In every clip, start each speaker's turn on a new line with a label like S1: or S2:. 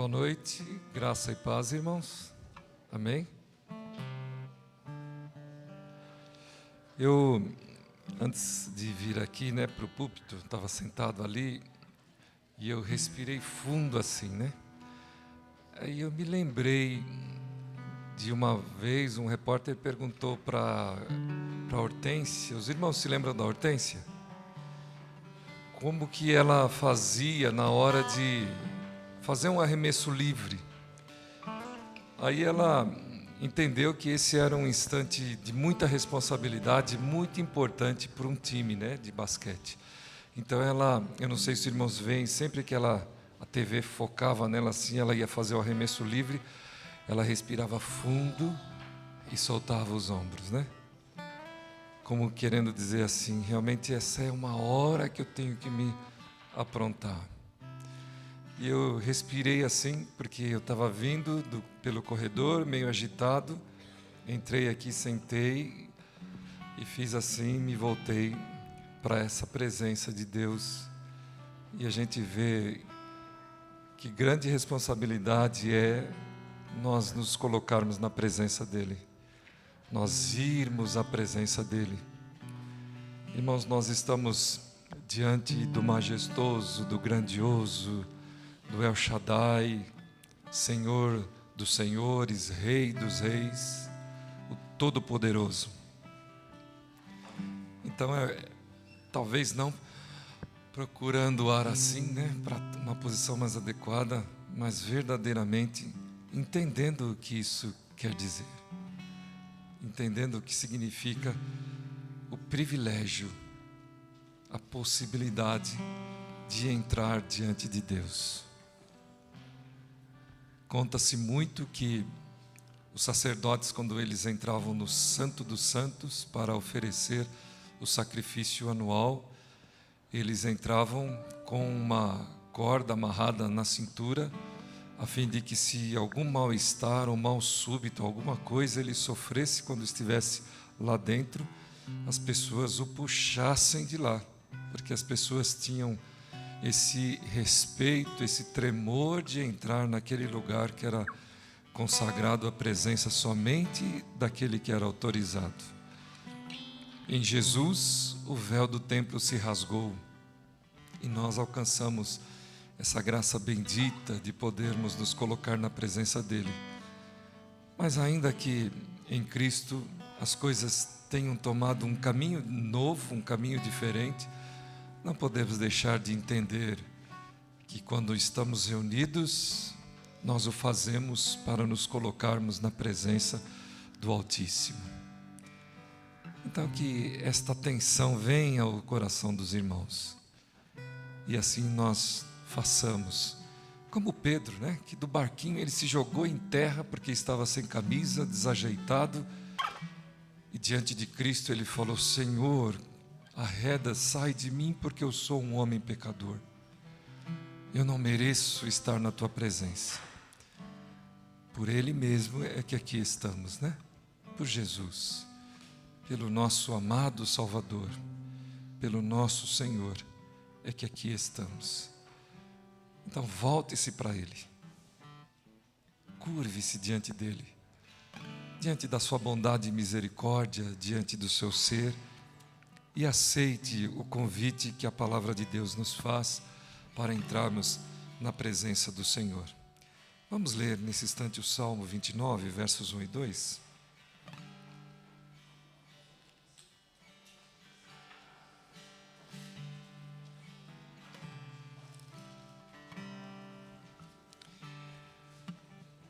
S1: Boa noite, graça e paz, irmãos. Amém? Eu, antes de vir aqui, para o púlpito, estava sentado ali e eu respirei fundo assim, Aí eu me lembrei de uma vez, um repórter perguntou para Hortência, os irmãos se lembram da Hortência? Como que ela fazia na hora de fazer um arremesso livre. Aí ela entendeu que esse era um instante de muita responsabilidade, muito importante para um time, de basquete. Então eu não sei se os irmãos veem, sempre que a TV focava nela assim, ela ia fazer o arremesso livre, ela respirava fundo e soltava os ombros, Como querendo dizer assim, realmente essa é uma hora que eu tenho que me aprontar. E eu respirei assim, porque eu estava vindo pelo corredor, meio agitado. Entrei aqui, sentei e fiz assim, me voltei para essa presença de Deus. E a gente vê que grande responsabilidade é nós nos colocarmos na presença dEle. Nós irmos à presença dEle. Irmãos, nós estamos diante do majestoso, do grandioso, do El Shaddai, Senhor dos senhores, Rei dos reis, o Todo-Poderoso. Então, talvez não procurando o ar assim, para uma posição mais adequada, mas verdadeiramente entendendo o que isso quer dizer. Entendendo o que significa o privilégio, a possibilidade de entrar diante de Deus. Conta-se muito que os sacerdotes, quando eles entravam no Santo dos Santos para oferecer o sacrifício anual, eles entravam com uma corda amarrada na cintura, a fim de que se algum mal-estar ou mal súbito, alguma coisa ele sofresse quando estivesse lá dentro, as pessoas o puxassem de lá, porque as pessoas tinham esse respeito, esse tremor de entrar naquele lugar que era consagrado à presença somente daquele que era autorizado. Em Jesus, o véu do templo se rasgou e nós alcançamos essa graça bendita de podermos nos colocar na presença dEle. Mas ainda que em Cristo as coisas tenham tomado um caminho novo, um caminho diferente, não podemos deixar de entender que quando estamos reunidos, nós o fazemos para nos colocarmos na presença do Altíssimo. Então que esta atenção venha ao coração dos irmãos. E assim nós façamos. Como Pedro, que do barquinho ele se jogou em terra porque estava sem camisa, desajeitado. E diante de Cristo ele falou: Senhor, arreda, sai de mim, porque eu sou um homem pecador. Eu não mereço estar na tua presença. Por Ele mesmo é que aqui estamos, Por Jesus, pelo nosso amado Salvador, pelo nosso Senhor, é que aqui estamos. Então volte-se para Ele. Curve-se diante dEle, diante da sua bondade e misericórdia, diante do seu ser, e aceite o convite que a palavra de Deus nos faz para entrarmos na presença do Senhor. Vamos ler nesse instante o Salmo 29, versos 1 e 2.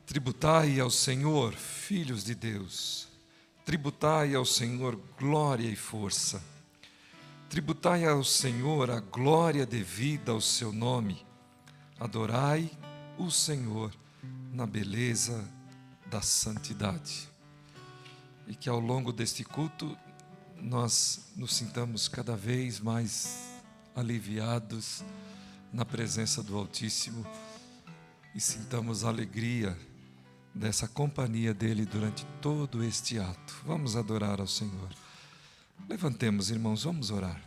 S1: Tributai ao Senhor, filhos de Deus, tributai ao Senhor glória e força. Tributai ao Senhor a glória devida ao seu nome. Adorai o Senhor na beleza da santidade. E que ao longo deste culto nós nos sintamos cada vez mais aliviados na presença do Altíssimo e sintamos a alegria dessa companhia dEle durante todo este ato. Vamos adorar ao Senhor. Levantemos, irmãos, vamos orar.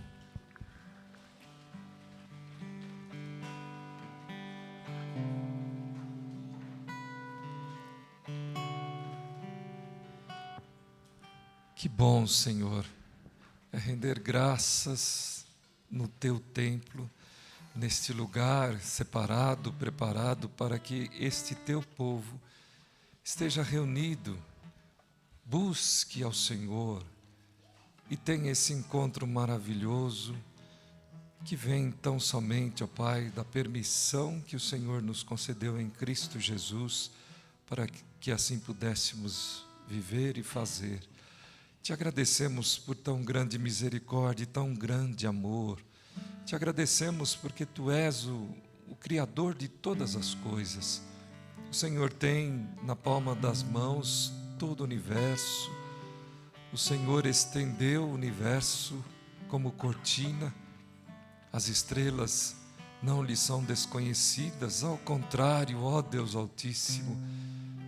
S1: Que bom, Senhor, é render graças no Teu templo, neste lugar separado, preparado para que este Teu povo esteja reunido, busque ao Senhor e tenha esse encontro maravilhoso que vem tão somente, ó Pai, da permissão que o Senhor nos concedeu em Cristo Jesus, para que assim pudéssemos viver e fazer. Te agradecemos por tão grande misericórdia e tão grande amor. Te agradecemos porque Tu és o Criador de todas as coisas. O Senhor tem na palma das mãos todo o universo. O Senhor estendeu o universo como cortina. As estrelas não lhe são desconhecidas, ao contrário, ó Deus Altíssimo,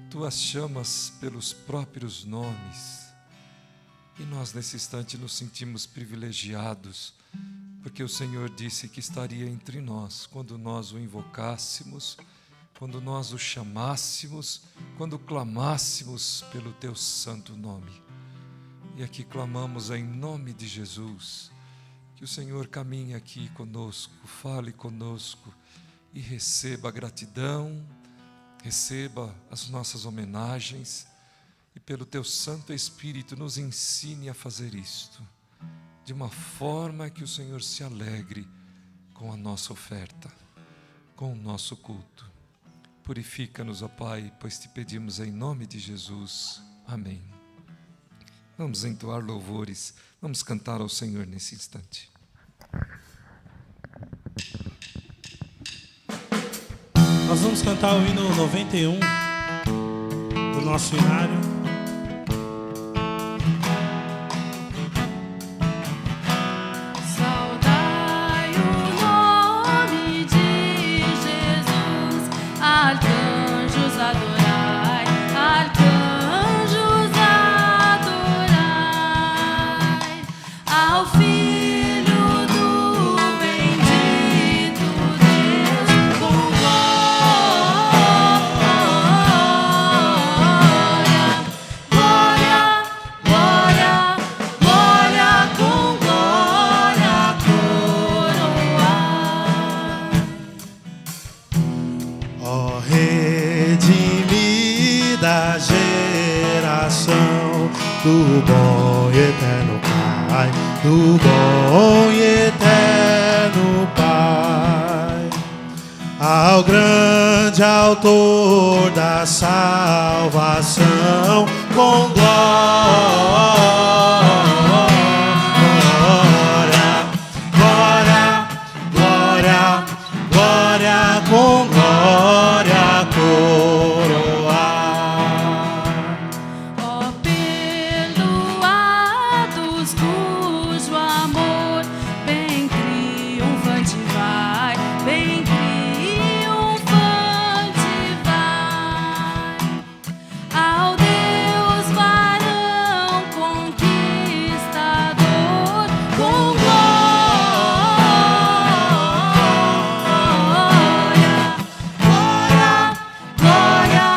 S1: Tu as chamas pelos próprios nomes. E nós nesse instante nos sentimos privilegiados, porque o Senhor disse que estaria entre nós quando nós o invocássemos, quando nós o chamássemos, quando clamássemos pelo Teu santo nome. E aqui clamamos em nome de Jesus, que o Senhor caminhe aqui conosco, fale conosco e receba a gratidão, receba as nossas homenagens e pelo Teu Santo Espírito nos ensine a fazer isto, de uma forma que o Senhor se alegre com a nossa oferta, com o nosso culto. Purifica-nos, ó Pai, pois Te pedimos em nome de Jesus. Amém. Vamos entoar louvores, vamos cantar ao Senhor nesse instante.
S2: Nós vamos cantar o hino 91 do nosso hinário.
S3: Saudai o nome de Jesus, arcanjos adorai, arcanjos adorai, ao Filho do bendito Deus, com
S2: do bom e eterno Pai, do bom e eterno Pai, ao grande autor da salvação, com glória, glória, glória, glória, com glória coroar.
S3: cujo amor bem triunfante vai, bem triunfante vai, ao Deus varão conquistador, com glória, glória, glória,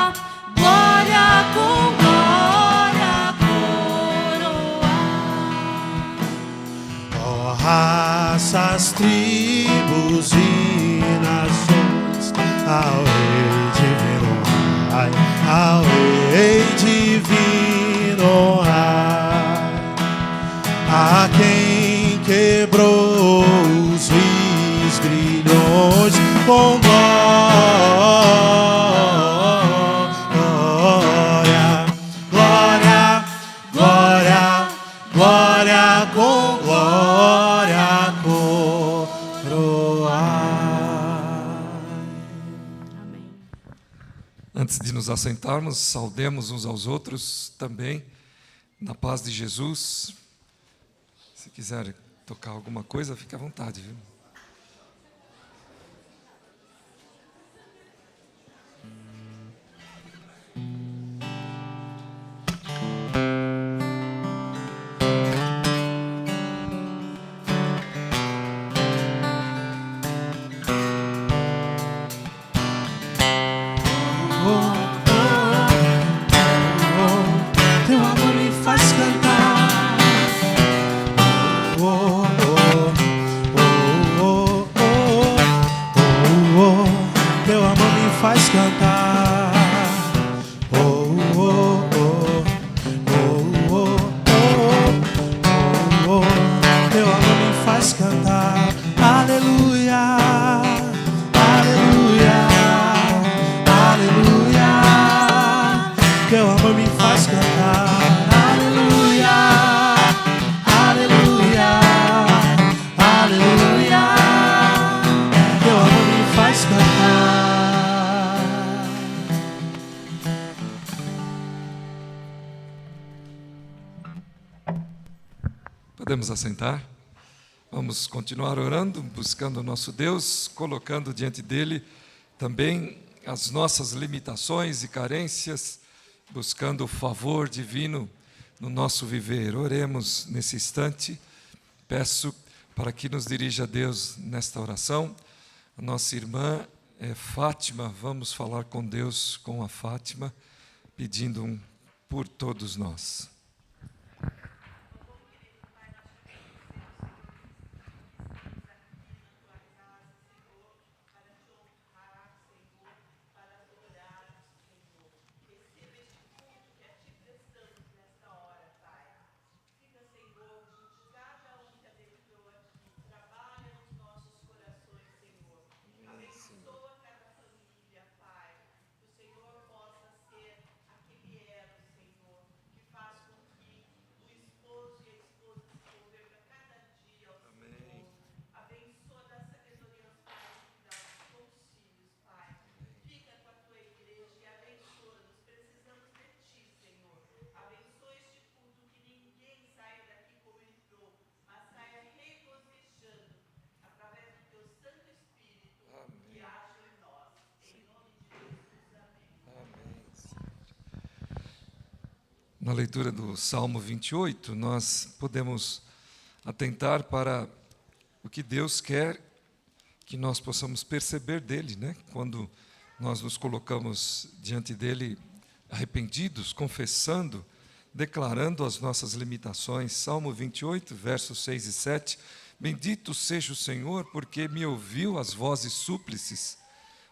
S3: glória, com glória coroar.
S2: Raças, tribos e nações, ao Rei divino Rai, ao Rei divino Rai, a quem quebrou os ris grilhões, com glória, glória, glória, glória, com glória coroar.
S3: Amém.
S1: Antes de nos assentarmos, saudemos uns aos outros também, na paz de Jesus. Se quiser tocar alguma coisa, fique à vontade, viu?
S2: Teu amor me faz cantar, faz cantar. Aleluia, aleluia, aleluia. Teu amor me faz cantar. Aleluia, aleluia, aleluia. Teu amor me faz cantar.
S1: Podemos assentar? Vamos continuar orando, buscando o nosso Deus, colocando diante dele também as nossas limitações e carências, buscando o favor divino no nosso viver. Oremos nesse instante. Peço para que nos dirija Deus nesta oração. A nossa irmã Fátima, vamos falar com Deus, com a Fátima, pedindo por todos nós. Na leitura do Salmo 28, nós podemos atentar para o que Deus quer que nós possamos perceber dele, né? Quando nós nos colocamos diante dele arrependidos, confessando, declarando as nossas limitações. Salmo 28, versos 6 e 7. Bendito seja o Senhor, porque me ouviu as vozes súplices.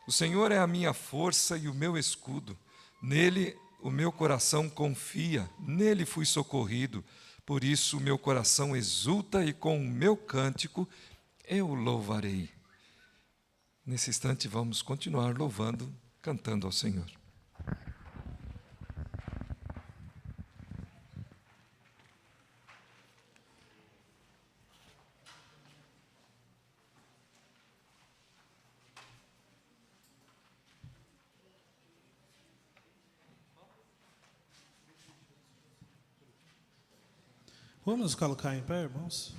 S1: O Senhor é a minha força e o meu escudo. Nele o meu coração confia, nele fui socorrido. Por isso o meu coração exulta e com o meu cântico eu o louvarei. Nesse instante vamos continuar louvando, cantando ao Senhor.
S2: Vamos nos colocar em pé, irmãos?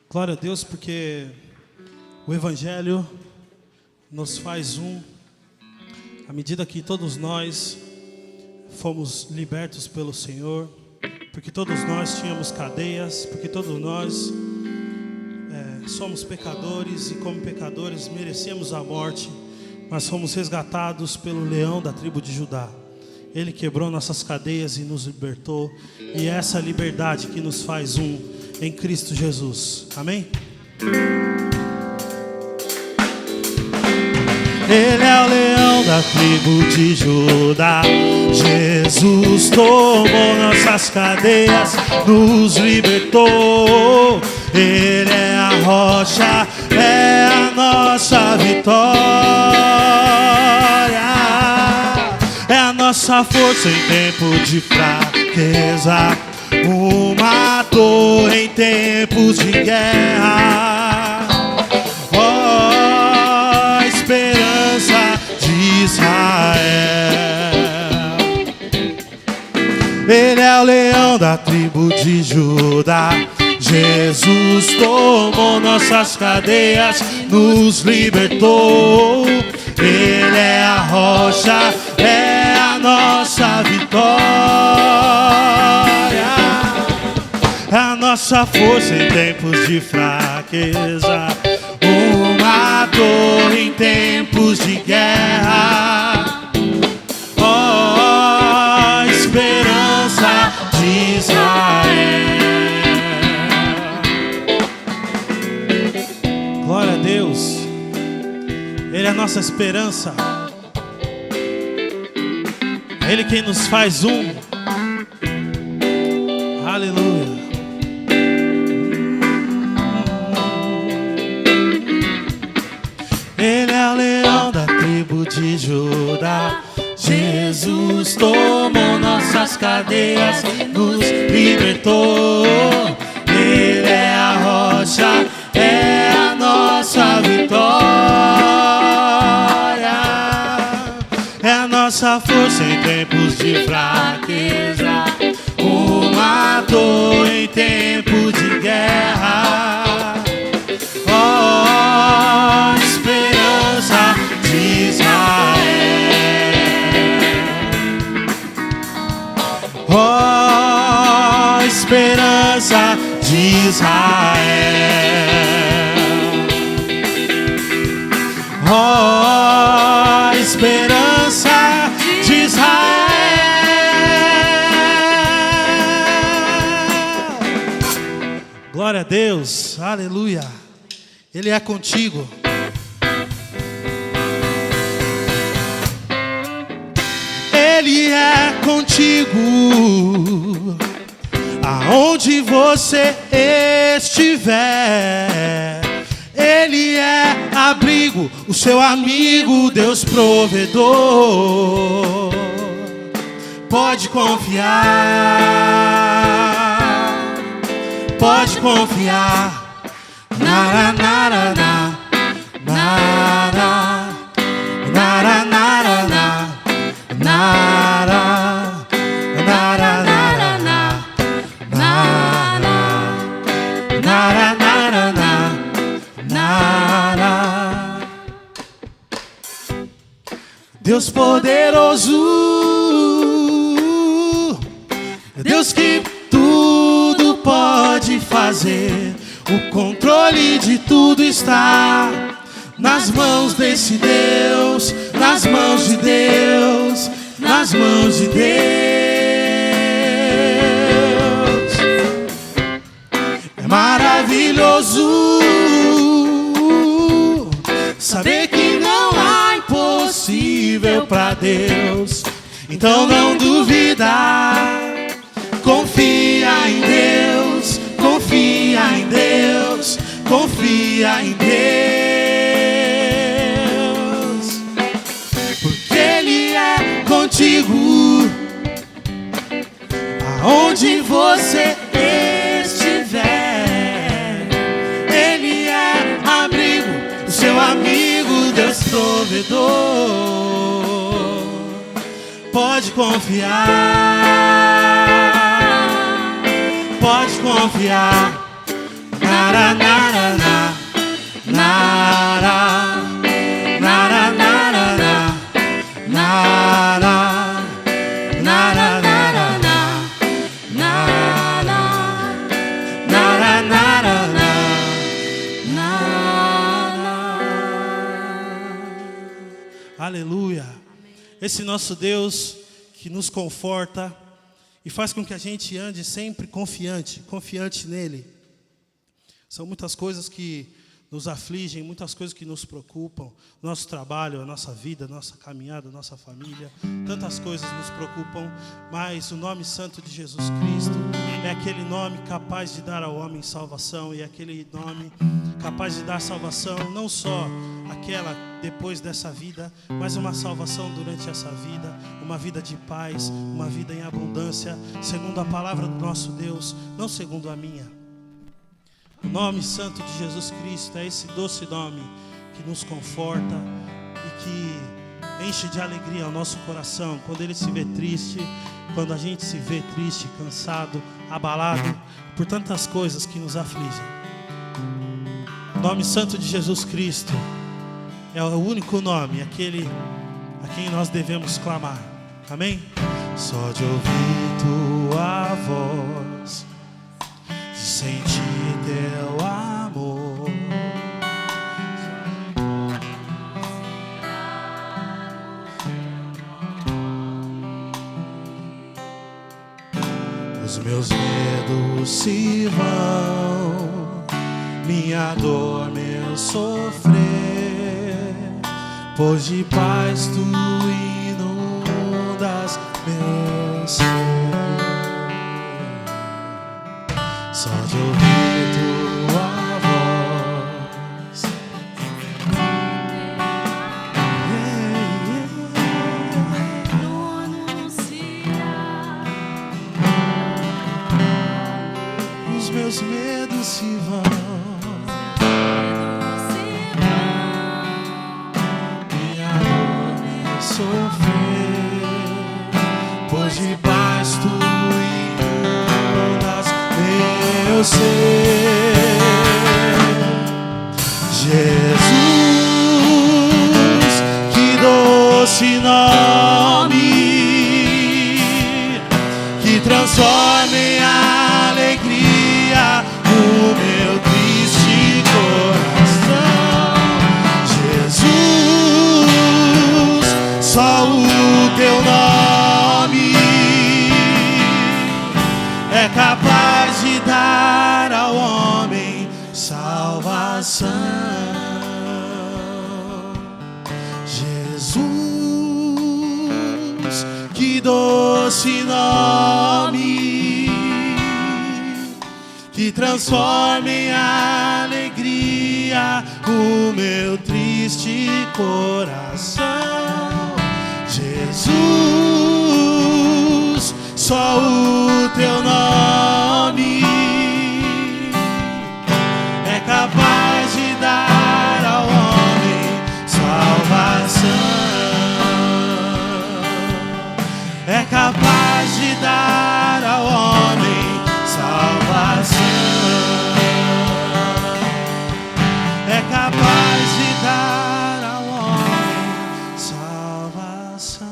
S2: Glória a Deus, porque o Evangelho nos faz um, à medida que todos nós fomos libertos pelo Senhor, porque todos nós tínhamos cadeias, porque todos nós somos pecadores e como pecadores merecemos a morte, mas fomos resgatados pelo leão da tribo de Judá. Ele quebrou nossas cadeias e nos libertou, e é essa liberdade que nos faz um em Cristo Jesus. Amém? Ele é o leão da tribo de Judá. Jesus tomou nossas cadeias, nos libertou. Ele é a rocha, é a nossa vitória. É a nossa força em tempo de fraqueza, uma torre em tempos de guerra. Oh, esperança de Israel. Ele é o leão da tribo de Judá. Jesus tomou nossas cadeias, nos libertou. Ele é a rocha, é a nossa vitória. É a nossa força em tempos de fraqueza, uma torre em tempos de guerra. Oh, esperança de Israel. Glória a Deus. Ele é a nossa esperança. É Ele quem nos faz um. Aleluia. Ele é o leão da tribo de Judá. Jesus tomou nossas cadeias, nos libertou. Ele é a rocha, é a nossa vitória. É a nossa força em tempos de fraqueza, uma dor em tempo de guerra. Oh, esperança de Israel. Oh, esperança de Israel. Oh, esperança de Israel. Glória a Deus, aleluia. Ele é contigo. Ele é contigo, aonde você estiver. Ele é abrigo, o seu amigo, Deus provedor. Pode confiar, pode confiar. Nara, nara, na, nara, nara, nara, na, nara, nara, nara, na, nara, nara, nara, na, nara. Deus poderoso, Deus que tudo pode fazer. O controle de tudo está nas mãos desse Deus, nas mãos de Deus, nas mãos de Deus. É maravilhoso saber que não há impossível para Deus. Então não duvida, confia em Deus. Confia em Deus, confia em Deus, porque Ele é contigo, aonde você estiver. Ele é abrigo, o seu amigo, Deus provedor. Pode confiar, pode confiar. Nara, nara, na, nara, nara, nara, na, nara, nara, nara, na, nara, nara, nara, na, nara. Aleluia. Esse nosso Deus que nos conforta e faz com que a gente ande sempre confiante nele. São muitas coisas que nos afligem, muitas coisas que nos preocupam. Nosso trabalho, a nossa vida, a nossa caminhada, a nossa família. Tantas coisas nos preocupam, mas o nome santo de Jesus Cristo é aquele nome capaz de dar ao homem salvação. E é aquele nome capaz de dar salvação, não só aquela depois dessa vida, mas uma salvação durante essa vida. Uma vida de paz, uma vida em abundância, segundo a palavra do nosso Deus, não segundo a minha. O nome santo de Jesus Cristo é esse doce nome que nos conforta e que enche de alegria o nosso coração quando Ele se vê triste, quando a gente se vê triste, cansado, abalado por tantas coisas que nos afligem. O nome santo de Jesus Cristo é o único nome, aquele a quem nós devemos clamar. Amém? Só de ouvir tua voz, de sentir teu amor, os meus medos se vão, minha dor, meu sofrer, pois de paz tu inundas pois de paz tu inundas meu ser. Jesus, que doce nome, que transforma em alegria o meu triste coração. Jesus, só o teu nome é capaz de dar ao homem salvação. Jesus, que doce nome, que transforma em alegria o meu triste coração. Jesus, só o teu nome é capaz de dar ao homem salvação. É capaz de dar ao homem salvação. É capaz de dar ao homem salvação.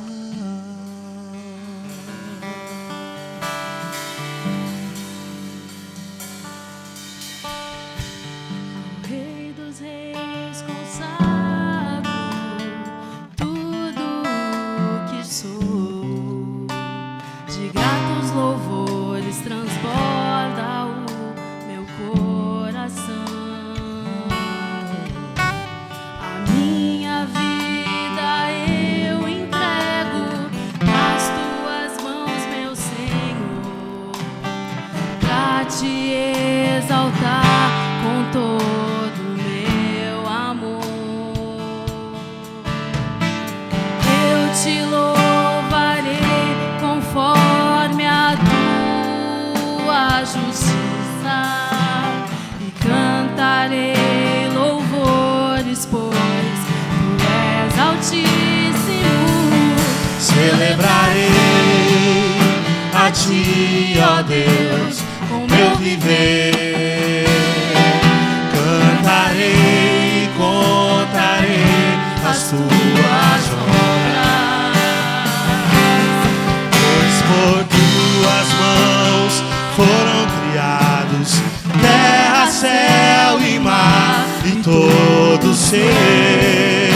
S3: Rei dos reis, consagro tudo o que sou. De gratos louvores transborda o meu coração. A minha vida eu entrego nas tuas mãos, meu Senhor, pra te exaltar com todo o meu amor. Eu te louvarei conforme a tua justiça e cantarei louvores, pois tu és altíssimo.
S2: Celebrarei a ti, ó Deus, com meu viver. Cantarei e contarei as tuas obras, pois por tuas mãos foram criados terra, céu e mar e todo ser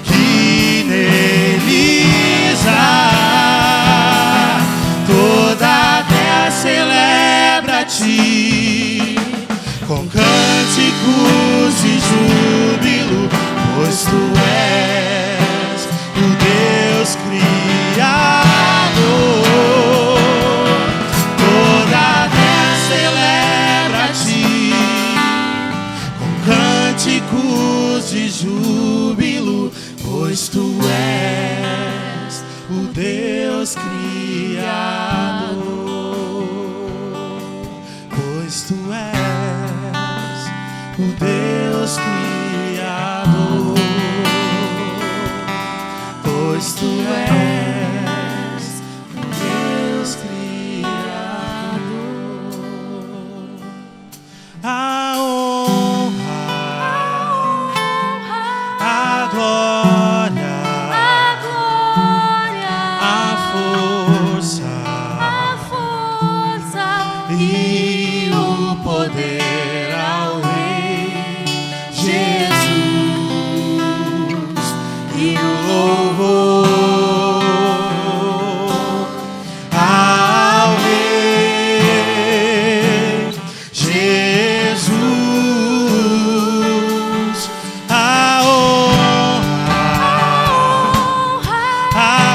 S2: que neles há. Toda a terra celebra a ti com cânticos de júbilo, pois tu és o Deus Criador. Toda a terra celebra a ti com cânticos de júbilo, pois tu és o Deus Criador. Pois tu és o Deus Criador. Pois tu és o Deus Criador. A honra, a glória, a força e o poder ao Rei Jesus e o louvor ao Rei Jesus. A honra, a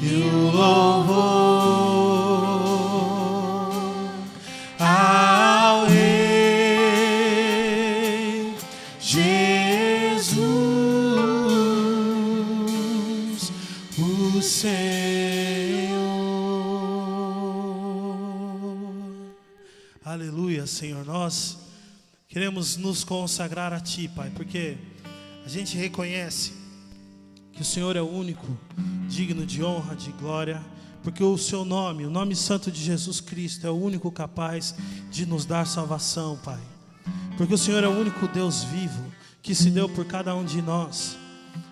S2: e o louvor ao Rei Jesus, o Senhor. Aleluia, Senhor. Nós queremos nos consagrar a Ti, Pai, porque a gente reconhece que o Senhor é o único digno de honra, de glória, porque o Seu nome, o nome santo de Jesus Cristo, é o único capaz de nos dar salvação, Pai. Porque o Senhor é o único Deus vivo que se deu por cada um de nós.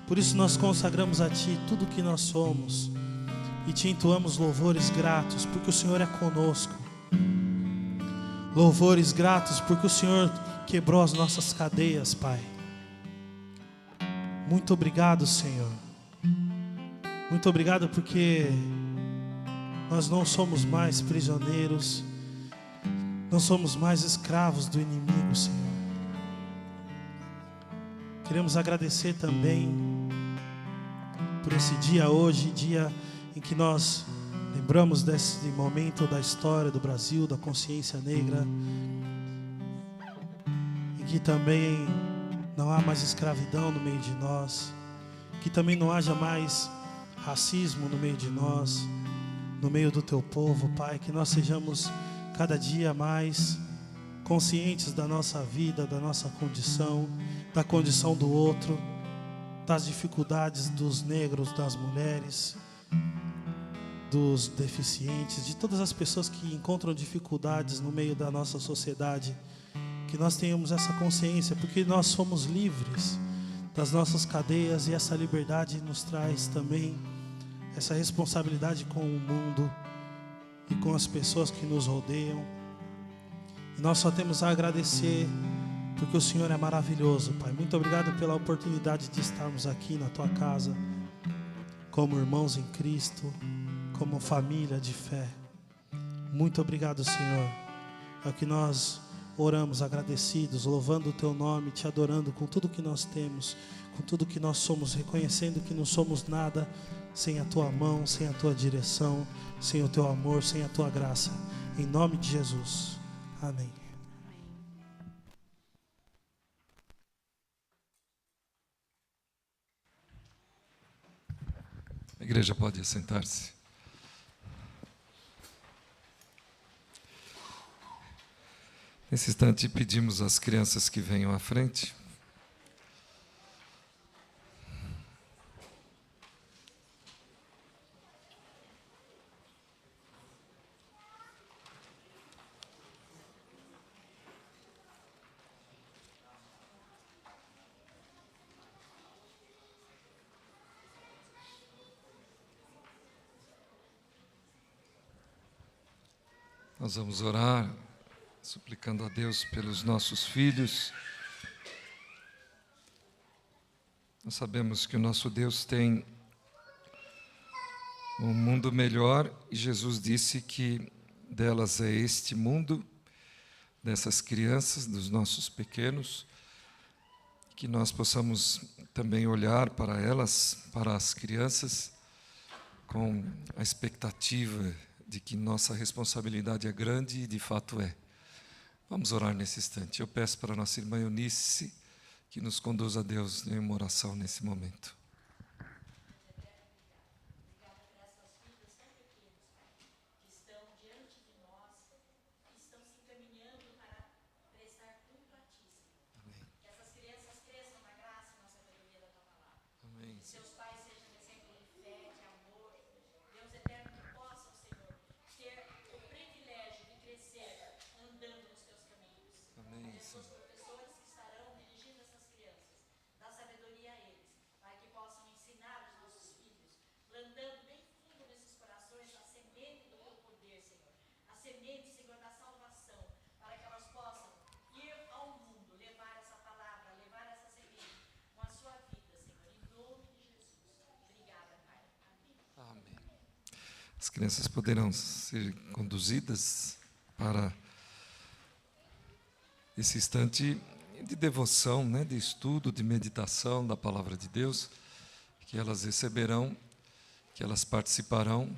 S2: Por isso nós consagramos a Ti tudo o que nós somos e Te entoamos louvores gratos, porque o Senhor é conosco. Louvores gratos, porque o Senhor quebrou as nossas cadeias, Pai. Muito obrigado, Senhor. Muito obrigado porque nós não somos mais prisioneiros, não somos mais escravos do inimigo, Senhor. Queremos agradecer também por esse dia hoje, dia em que nós lembramos desse momento da história do Brasil, da consciência negra, em que também não há mais escravidão no meio de nós, que também não haja mais racismo no meio de nós, no meio do Teu povo, Pai, que nós sejamos cada dia mais conscientes da nossa vida, da nossa condição, da condição do outro, das dificuldades dos negros, das mulheres, dos deficientes, de todas as pessoas que encontram dificuldades no meio da nossa sociedade. Que nós tenhamos essa consciência, porque nós somos livres das nossas cadeias e essa liberdade nos traz também essa responsabilidade com o mundo e com as pessoas que nos rodeiam. E nós só temos a agradecer, porque o Senhor é maravilhoso, Pai. Muito obrigado pela oportunidade de estarmos aqui na Tua casa, como irmãos em Cristo, como família de fé. Muito obrigado, Senhor. É o que nós oramos agradecidos, louvando o Teu nome, Te adorando com tudo que nós temos, com tudo que nós somos, reconhecendo que não somos nada sem a Tua mão, sem a Tua direção, sem o Teu amor, sem a Tua graça. Em nome de Jesus. Amém.
S1: A igreja pode assentar-se. Nesse instante, pedimos às crianças que venham à frente. Nós vamos orar, suplicando a Deus pelos nossos filhos. Nós sabemos que o nosso Deus tem um mundo melhor e Jesus disse que delas é este mundo, dessas crianças, dos nossos pequenos, que nós possamos também olhar para elas, para as crianças, com a expectativa de que nossa responsabilidade é grande e de fato é. Vamos orar nesse instante. Eu peço para a nossa irmã Eunice que nos conduza a Deus em uma oração nesse momento. As crianças poderão ser conduzidas para esse instante de devoção, né, de estudo, de meditação da palavra de Deus. que elas receberão, que elas participarão,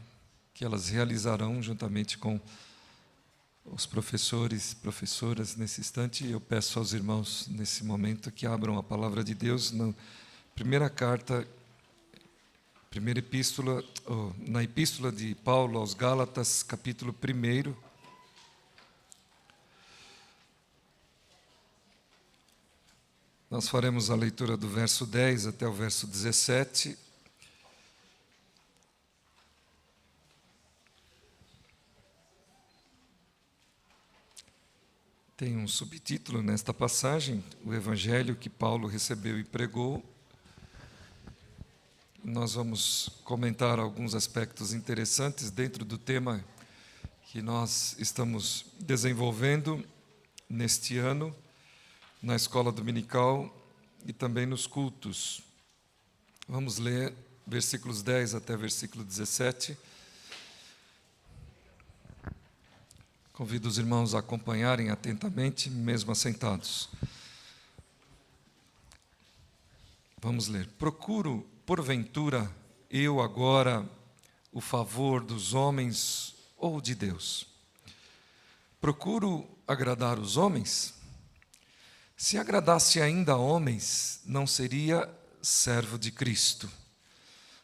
S1: que elas realizarão juntamente com os professores, professoras nesse instante. Eu peço aos irmãos nesse momento que abram a palavra de Deus na primeira carta, primeira epístola, na epístola de Paulo aos Gálatas, capítulo 1. Nós faremos a leitura do verso 10 até o verso 17. Tem um subtítulo nesta passagem, o Evangelho que Paulo recebeu e pregou. Nós vamos comentar alguns aspectos interessantes dentro do tema que nós estamos desenvolvendo neste ano, na escola dominical e também nos cultos. Vamos ler versículos 10 até versículo 17. Convido os irmãos a acompanharem atentamente, mesmo assentados. Vamos ler. Procuro, porventura, eu agora o favor dos homens ou de Deus? Procuro agradar os homens? Se agradasse ainda a homens, não seria servo de Cristo.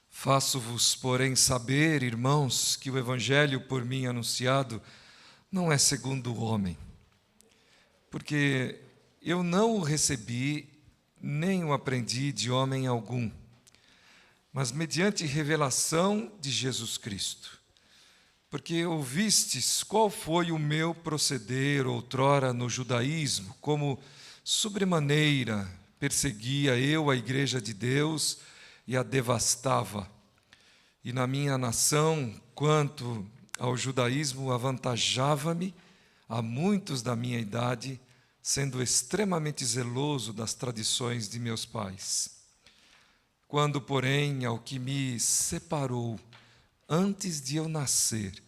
S1: Faço-vos, porém, saber, irmãos, que o evangelho por mim anunciado não é segundo o homem, porque eu não o recebi, nem o aprendi de homem algum, mas mediante revelação de Jesus Cristo. Porque ouvistes qual foi o meu proceder outrora no judaísmo, como sobremaneira perseguia eu a igreja de Deus e a devastava. E na minha nação, quanto ao judaísmo, avantajava-me a muitos da minha idade, sendo extremamente zeloso das tradições de meus pais. Quando, porém, ao que me separou antes de eu nascer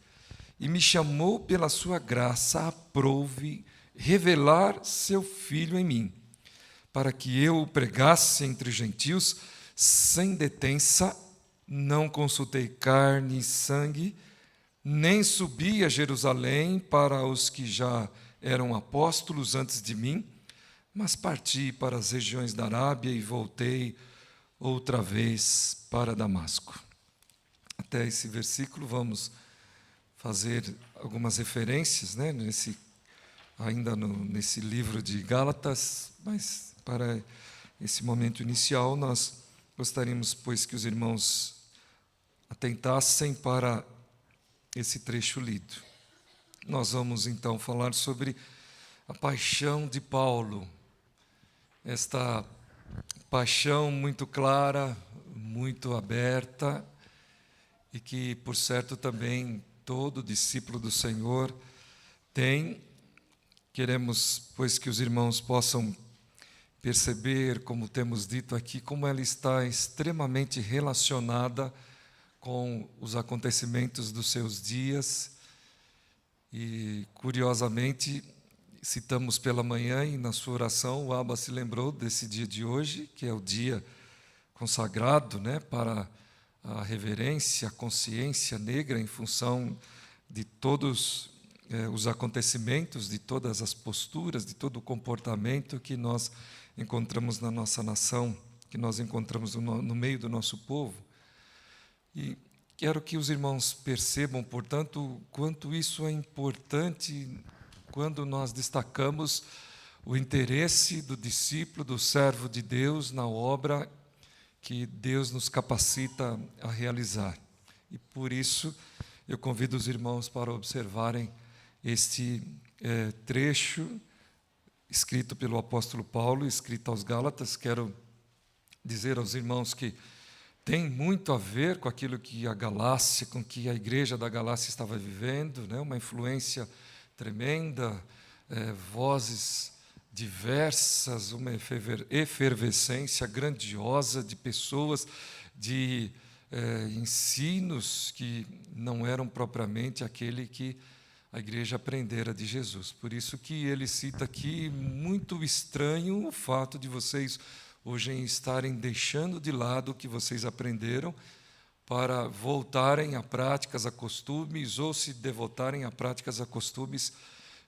S1: e me chamou pela sua graça, aprouve revelar seu Filho em mim, para que eu o pregasse entre os gentios sem detença, não consultei carne e sangue, nem subi a Jerusalém para os que já eram apóstolos antes de mim, mas parti para as regiões da Arábia e voltei outra vez para Damasco. Até esse versículo vamos fazer algumas referências, né, nesse livro de Gálatas, mas para esse momento inicial nós gostaríamos, pois, que os irmãos atentassem para esse trecho lido. Nós vamos então falar sobre a paixão de Paulo, esta paixão muito clara, muito aberta, e que, por certo, também todo discípulo do Senhor tem. Queremos, pois, que os irmãos possam perceber, como temos dito aqui, como ela está extremamente relacionada com os acontecimentos dos seus dias. E, curiosamente, citamos pela manhã e na sua oração, o Abba se lembrou desse dia de hoje, que é o dia consagrado, né, para a reverência, a consciência negra em função de todos os acontecimentos, de todas as posturas, de todo o comportamento que nós encontramos na nossa nação, que nós encontramos no meio do nosso povo. E quero que os irmãos percebam, portanto, quanto isso é importante quando nós destacamos o interesse do discípulo, do servo de Deus na obra que Deus nos capacita a realizar. E por isso eu convido os irmãos para observarem este trecho escrito pelo apóstolo Paulo, escrito aos Gálatas. Quero dizer aos irmãos que tem muito a ver com aquilo que a Galácia, com que a igreja da Galácia estava vivendo, né? Uma influência tremenda, vozes diversas, uma efervescência grandiosa de pessoas, de ensinos que não eram propriamente aquele que a igreja aprendera de Jesus. Por isso que ele cita aqui, muito estranho o fato de vocês hoje em estarem deixando de lado o que vocês aprenderam para voltarem a práticas, a costumes, ou se devotarem a práticas, a costumes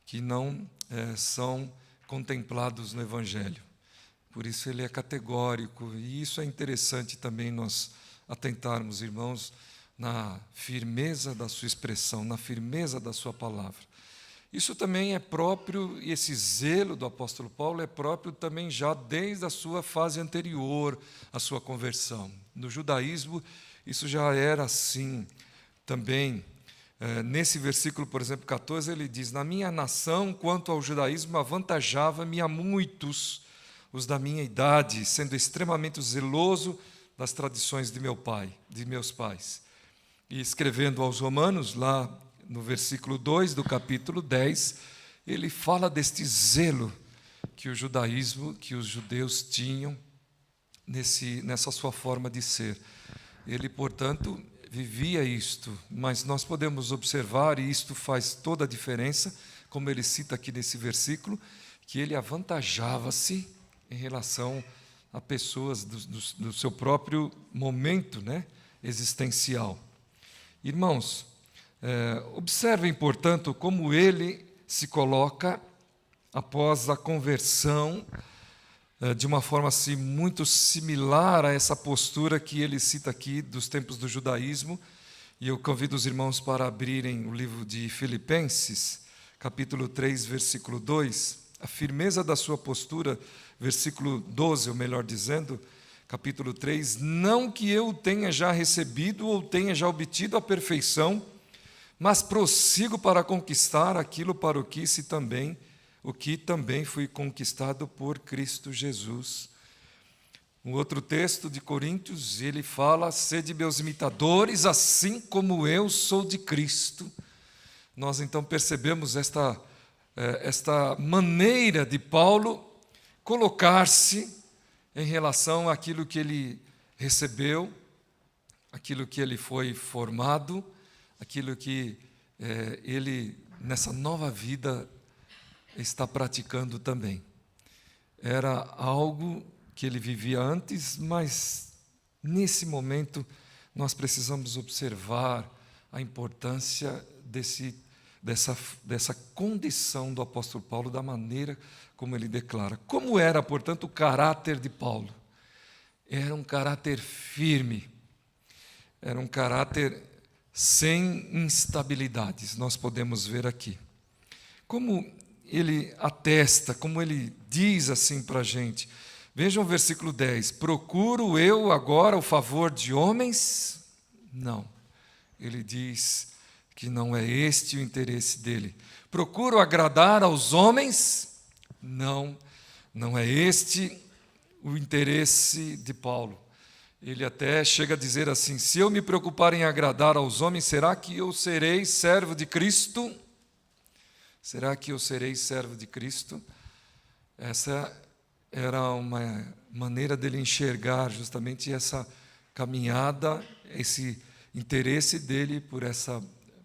S1: que não são contemplados no Evangelho. Por isso ele é categórico, e isso é interessante também nós atentarmos, irmãos, na firmeza da sua expressão, na firmeza da sua palavra. Isso também é próprio, e esse zelo do apóstolo Paulo é próprio também já desde a sua fase anterior à sua conversão. No judaísmo, isso já era assim também. Nesse versículo, por exemplo, 14, ele diz: na minha nação, quanto ao judaísmo, avantajava-me a muitos os da minha idade, sendo extremamente zeloso das tradições de meu pai, de meus pais. E escrevendo aos Romanos, lá no versículo 2 do capítulo 10, ele fala deste zelo que o judaísmo, que os judeus tinham nessa sua forma de ser. Ele, portanto, vivia isto, mas nós podemos observar, e isto faz toda a diferença, como ele cita aqui nesse versículo, que ele avantajava-se em relação a pessoas do seu próprio momento, né, existencial. Irmãos, observem, portanto, como ele se coloca após a conversão, de uma forma assim, muito similar a essa postura que ele cita aqui dos tempos do judaísmo. E eu convido os irmãos para abrirem o livro de Filipenses, capítulo 3, versículo 2. A firmeza da sua postura, versículo 12, ou melhor dizendo, capítulo 3, não que eu tenha já recebido ou tenha já obtido a perfeição, mas prossigo para conquistar aquilo para o que também fui conquistado por Cristo Jesus. Um outro texto de Coríntios, ele fala: sede meus imitadores, assim como eu sou de Cristo. Nós então percebemos esta maneira de Paulo colocar-se em relação àquilo que ele recebeu, aquilo que ele foi formado, aquilo que ele, nessa nova vida, está praticando também. Era algo que ele vivia antes, mas nesse momento nós precisamos observar a importância dessa condição do apóstolo Paulo, da maneira como ele declara. Como era, portanto, o caráter de Paulo? Era um caráter firme, era um caráter sem instabilidades, nós podemos ver aqui. Como ele atesta, como ele diz assim para a gente. Vejam o versículo 10. Procuro eu agora o favor de homens? Não. Ele diz que não é este o interesse dele. Procuro agradar aos homens? Não. Não é este o interesse de Paulo. Ele até chega a dizer assim: se eu me preocupar em agradar aos homens, será que eu serei servo de Cristo? Será que eu serei servo de Cristo? Essa era uma maneira dele enxergar justamente essa caminhada, esse interesse dele por essa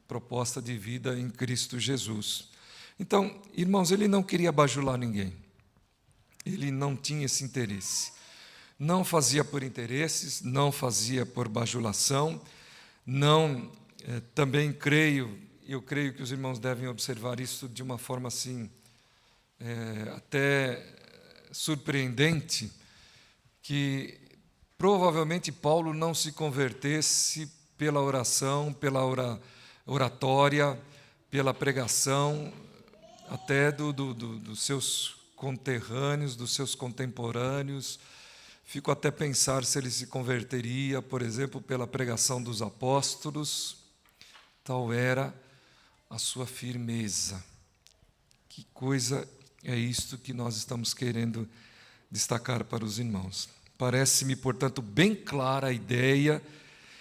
S1: proposta de vida em Cristo Jesus. Então, irmãos, ele não queria bajular ninguém. Ele não tinha esse interesse. Não fazia por interesses, não fazia por bajulação, não, também eu creio que os irmãos devem observar isso de uma forma assim, até surpreendente, que provavelmente Paulo não se convertesse pela oração, pela oratória, pela pregação, até dos seus conterrâneos, dos seus contemporâneos. Fico até a pensar se ele se converteria, por exemplo, pela pregação dos apóstolos. Tal era a sua firmeza. Que coisa é isto que nós estamos querendo destacar para os irmãos. Parece-me, portanto, bem clara a ideia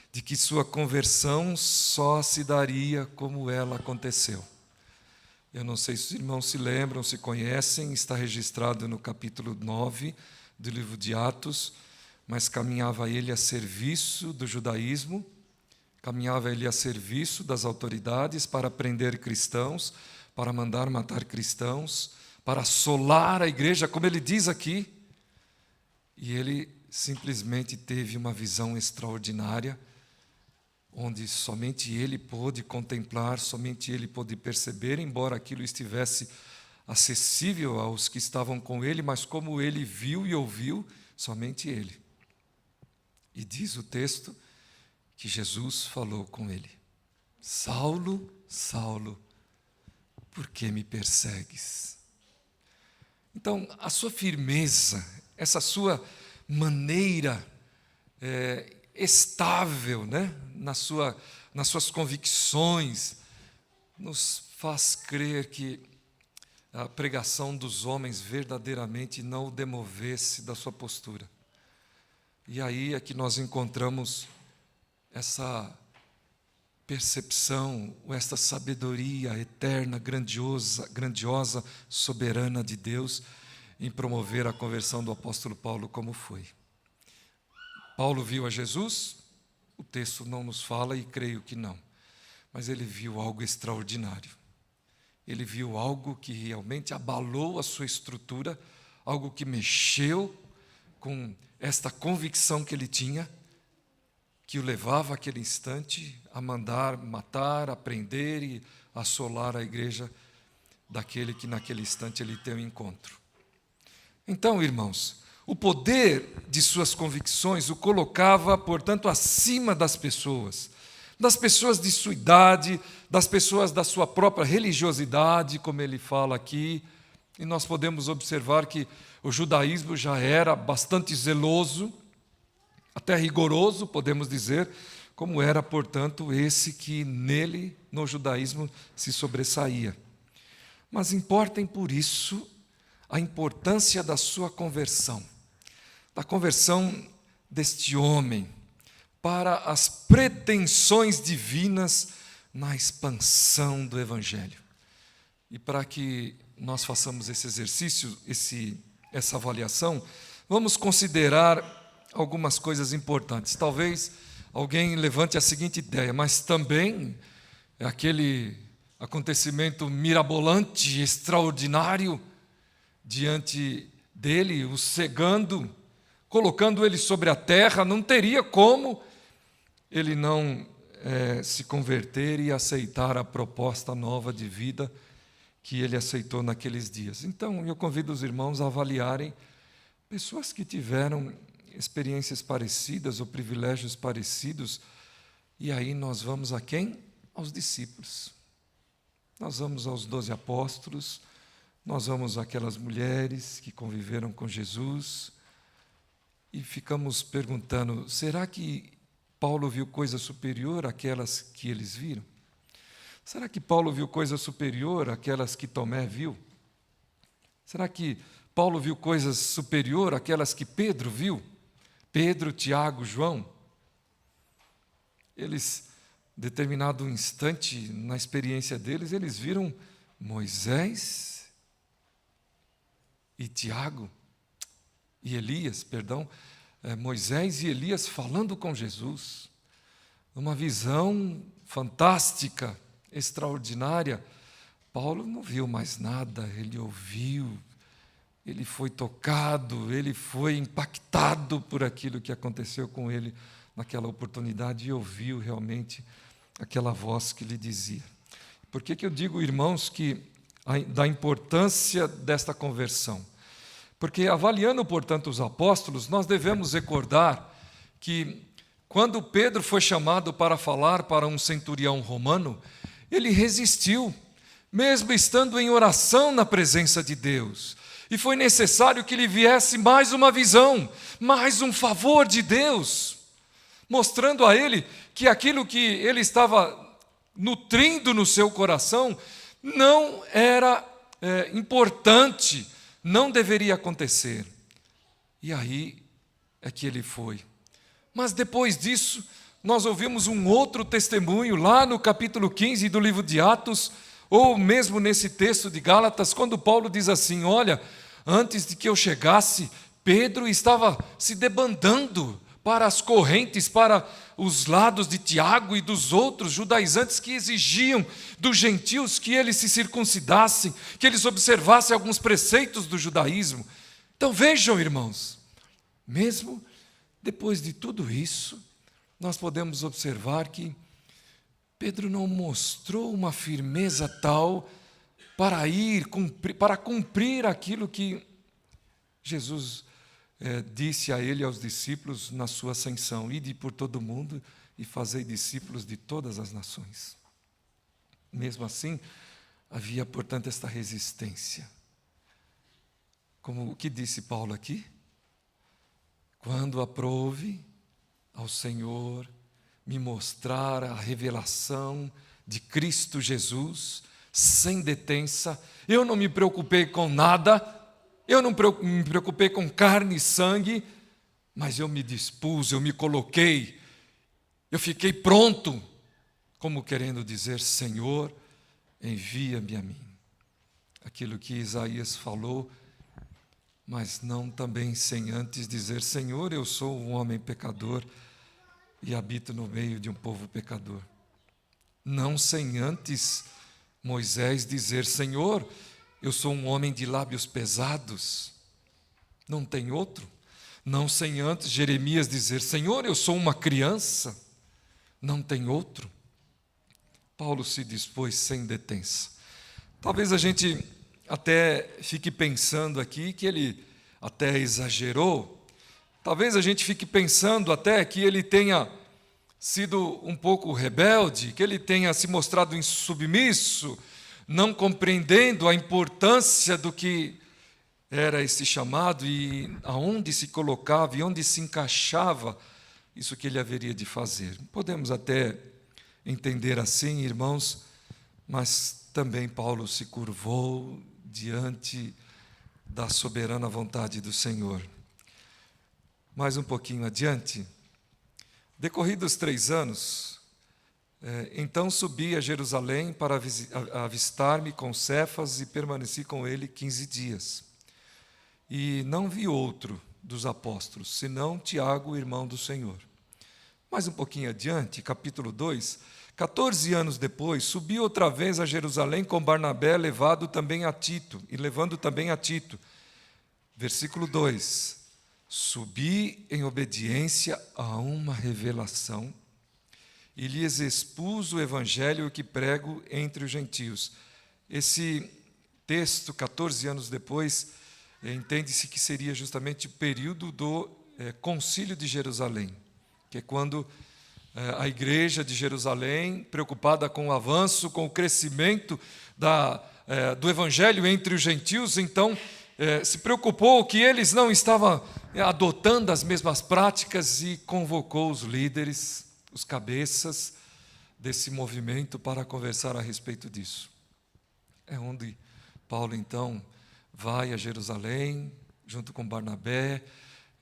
S1: de que sua conversão só se daria como ela aconteceu. Eu não sei se os irmãos se lembram, se conhecem, está registrado no capítulo 9 do livro de Atos, mas caminhava ele a serviço do judaísmo, caminhava ele a serviço das autoridades para prender cristãos, para mandar matar cristãos, para assolar a igreja, como ele diz aqui. e ele simplesmente teve uma visão extraordinária, onde somente ele pôde contemplar, somente ele pôde perceber, embora aquilo estivesse acessível aos que estavam com ele, mas como ele viu e ouviu, somente ele. E diz o texto que Jesus falou com ele: Saulo, Saulo, por que me persegues? Então, a sua firmeza, essa sua maneira estável, né, nas suas convicções, nos faz crer que a pregação dos homens verdadeiramente não o demovesse da sua postura. E aí é que nós encontramos essa percepção, essa sabedoria eterna, grandiosa, soberana de Deus em promover a conversão do apóstolo Paulo como foi. Paulo viu a Jesus? O texto não nos fala e creio que não. Mas ele viu algo extraordinário. Ele viu algo que realmente abalou a sua estrutura, algo que mexeu com esta convicção que ele tinha, que o levava àquele instante a mandar matar, a prender e assolar a igreja daquele que naquele instante ele tem um encontro. Então, irmãos, o poder de suas convicções o colocava, portanto, acima das pessoas de sua idade, das pessoas da sua própria religiosidade, como ele fala aqui. E nós podemos observar que o judaísmo já era bastante zeloso, até rigoroso, podemos dizer, como era, portanto, esse que nele, no judaísmo, se sobressaía. Mas importem por isso a importância da sua conversão, da conversão deste homem para as pretensões divinas na expansão do Evangelho. E para que nós façamos esse exercício, essa avaliação, vamos considerar algumas coisas importantes. Talvez alguém levante a seguinte ideia: mas também é aquele acontecimento mirabolante, extraordinário, diante dele, o cegando, colocando ele sobre a terra, não teria como ele não se converter e aceitar a proposta nova de vida que ele aceitou naqueles dias. Então, eu convido os irmãos a avaliarem pessoas que tiveram experiências parecidas ou privilégios parecidos, e aí nós vamos a quem? Aos discípulos. Nós vamos aos 12 apóstolos, nós vamos àquelas mulheres que conviveram com Jesus, e ficamos perguntando: será que Paulo viu coisa superior àquelas que eles viram? Será que Paulo viu coisa superior àquelas que Tomé viu? Será que Paulo viu coisas superior àquelas que Pedro viu? Pedro, Tiago, João? Eles, em determinado instante, na experiência deles, eles viram Moisés e Tiago, e Elias, Moisés e Elias falando com Jesus, uma visão fantástica, extraordinária. Paulo não viu mais nada, ele ouviu, ele foi tocado, ele foi impactado por aquilo que aconteceu com ele naquela oportunidade e ouviu realmente aquela voz que lhe dizia. Por que eu digo, irmãos, da importância desta conversão? Porque, avaliando, portanto, os apóstolos, nós devemos recordar que, quando Pedro foi chamado para falar para um centurião romano, ele resistiu, mesmo estando em oração na presença de Deus. E foi necessário que lhe viesse mais uma visão, mais um favor de Deus, mostrando a ele que aquilo que ele estava nutrindo no seu coração não era importante, não deveria acontecer. E aí é que ele foi. Mas depois disso, nós ouvimos um outro testemunho lá no capítulo 15 do livro de Atos, ou mesmo nesse texto de Gálatas, quando Paulo diz assim: olha, antes de que eu chegasse, Pedro estava se debandando para as correntes, para os lados de Tiago e dos outros judaizantes que exigiam dos gentios que eles se circuncidassem, que eles observassem alguns preceitos do judaísmo. Então vejam, irmãos, Mesmo depois de tudo isso, nós podemos observar que Pedro não mostrou uma firmeza tal para cumprir aquilo que Jesus disse a ele e aos discípulos na sua ascensão: ide por todo o mundo e fazei discípulos de todas as nações. Mesmo assim, havia, portanto, esta resistência. Como o que disse Paulo aqui? Quando aprouve ao Senhor me mostrar a revelação de Cristo Jesus, sem detença, eu não me preocupei com nada, eu não me preocupei com carne e sangue, mas eu me dispus, eu me coloquei, eu fiquei pronto, como querendo dizer: Senhor, envia-me a mim. Aquilo que Isaías falou, mas não também sem antes dizer: Senhor, eu sou um homem pecador e habito no meio de um povo pecador. Não sem antes Moisés dizer: Senhor, eu sou um homem de lábios pesados. Não tem outro. Não sem antes Jeremias dizer: Senhor, eu sou uma criança. Não tem outro. Paulo se dispôs sem detença. Talvez a gente até fique pensando aqui que ele até exagerou. Talvez a gente fique pensando até que ele tenha sido um pouco rebelde, que ele tenha se mostrado insubmisso, não compreendendo a importância do que era esse chamado e aonde se colocava e onde se encaixava isso que ele haveria de fazer. Podemos até entender assim, irmãos, mas também Paulo se curvou diante da soberana vontade do Senhor. Mais um pouquinho adiante, decorridos 3 anos, então subi a Jerusalém para avistar-me com Cefas e permaneci com ele 15 dias. E não vi outro dos apóstolos, senão Tiago, irmão do Senhor. Mais um pouquinho adiante, capítulo 2, 14 anos depois, subi outra vez a Jerusalém com Barnabé, levando também a Tito. Versículo 2, subi em obediência a uma revelação e lhes expus o evangelho que prego entre os gentios. Esse texto, 14 anos depois, entende-se que seria justamente o período do Concílio de Jerusalém, que é quando a igreja de Jerusalém, preocupada com o avanço, com o crescimento do evangelho entre os gentios, então se preocupou que eles não estavam adotando as mesmas práticas e convocou os líderes, os cabeças desse movimento para conversar a respeito disso. É onde Paulo então vai a Jerusalém junto com Barnabé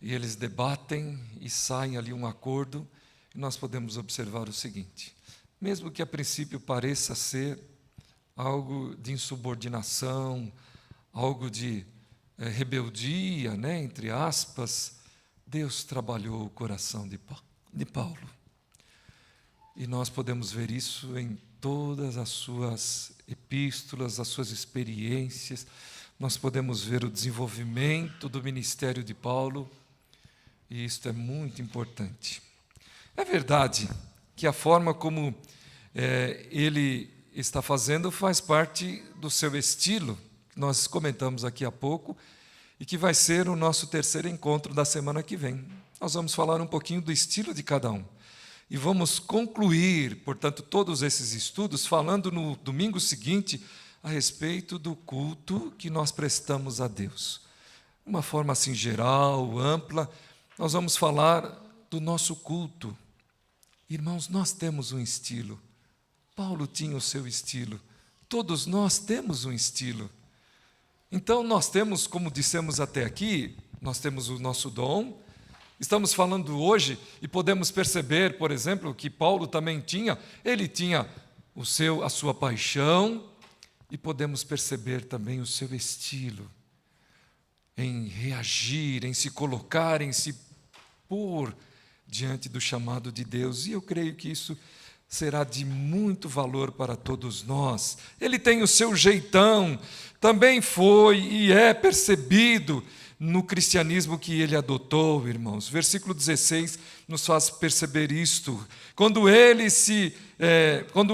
S1: e eles debatem e saem ali um acordo. E nós podemos observar o seguinte: mesmo que a princípio pareça ser algo de insubordinação, algo de rebeldia, entre aspas, Deus trabalhou o coração de Paulo. E nós podemos ver isso em todas as suas epístolas, as suas experiências. Nós podemos ver o desenvolvimento do ministério de Paulo, e isto é muito importante. É verdade que a forma como ele está fazendo faz parte do seu estilo, que nós comentamos aqui há pouco, e que vai ser o nosso terceiro encontro da semana que vem. Nós vamos falar um pouquinho do estilo de cada um. E vamos concluir, portanto, todos esses estudos falando no domingo seguinte a respeito do culto que nós prestamos a Deus. De uma forma assim geral, ampla, nós vamos falar do nosso culto. Irmãos, nós temos um estilo. Paulo tinha o seu estilo. Todos nós temos um estilo. Então nós temos, como dissemos até aqui, nós temos o nosso dom. Estamos falando hoje e podemos perceber, por exemplo, que Paulo também tinha. Ele tinha a sua paixão e podemos perceber também o seu estilo em reagir, em se colocar, em se pôr diante do chamado de Deus. E eu creio que isso será de muito valor para todos nós. Ele tem o seu jeitão, também foi e é percebido no cristianismo que ele adotou, irmãos. Versículo 16 nos faz perceber isto. Quando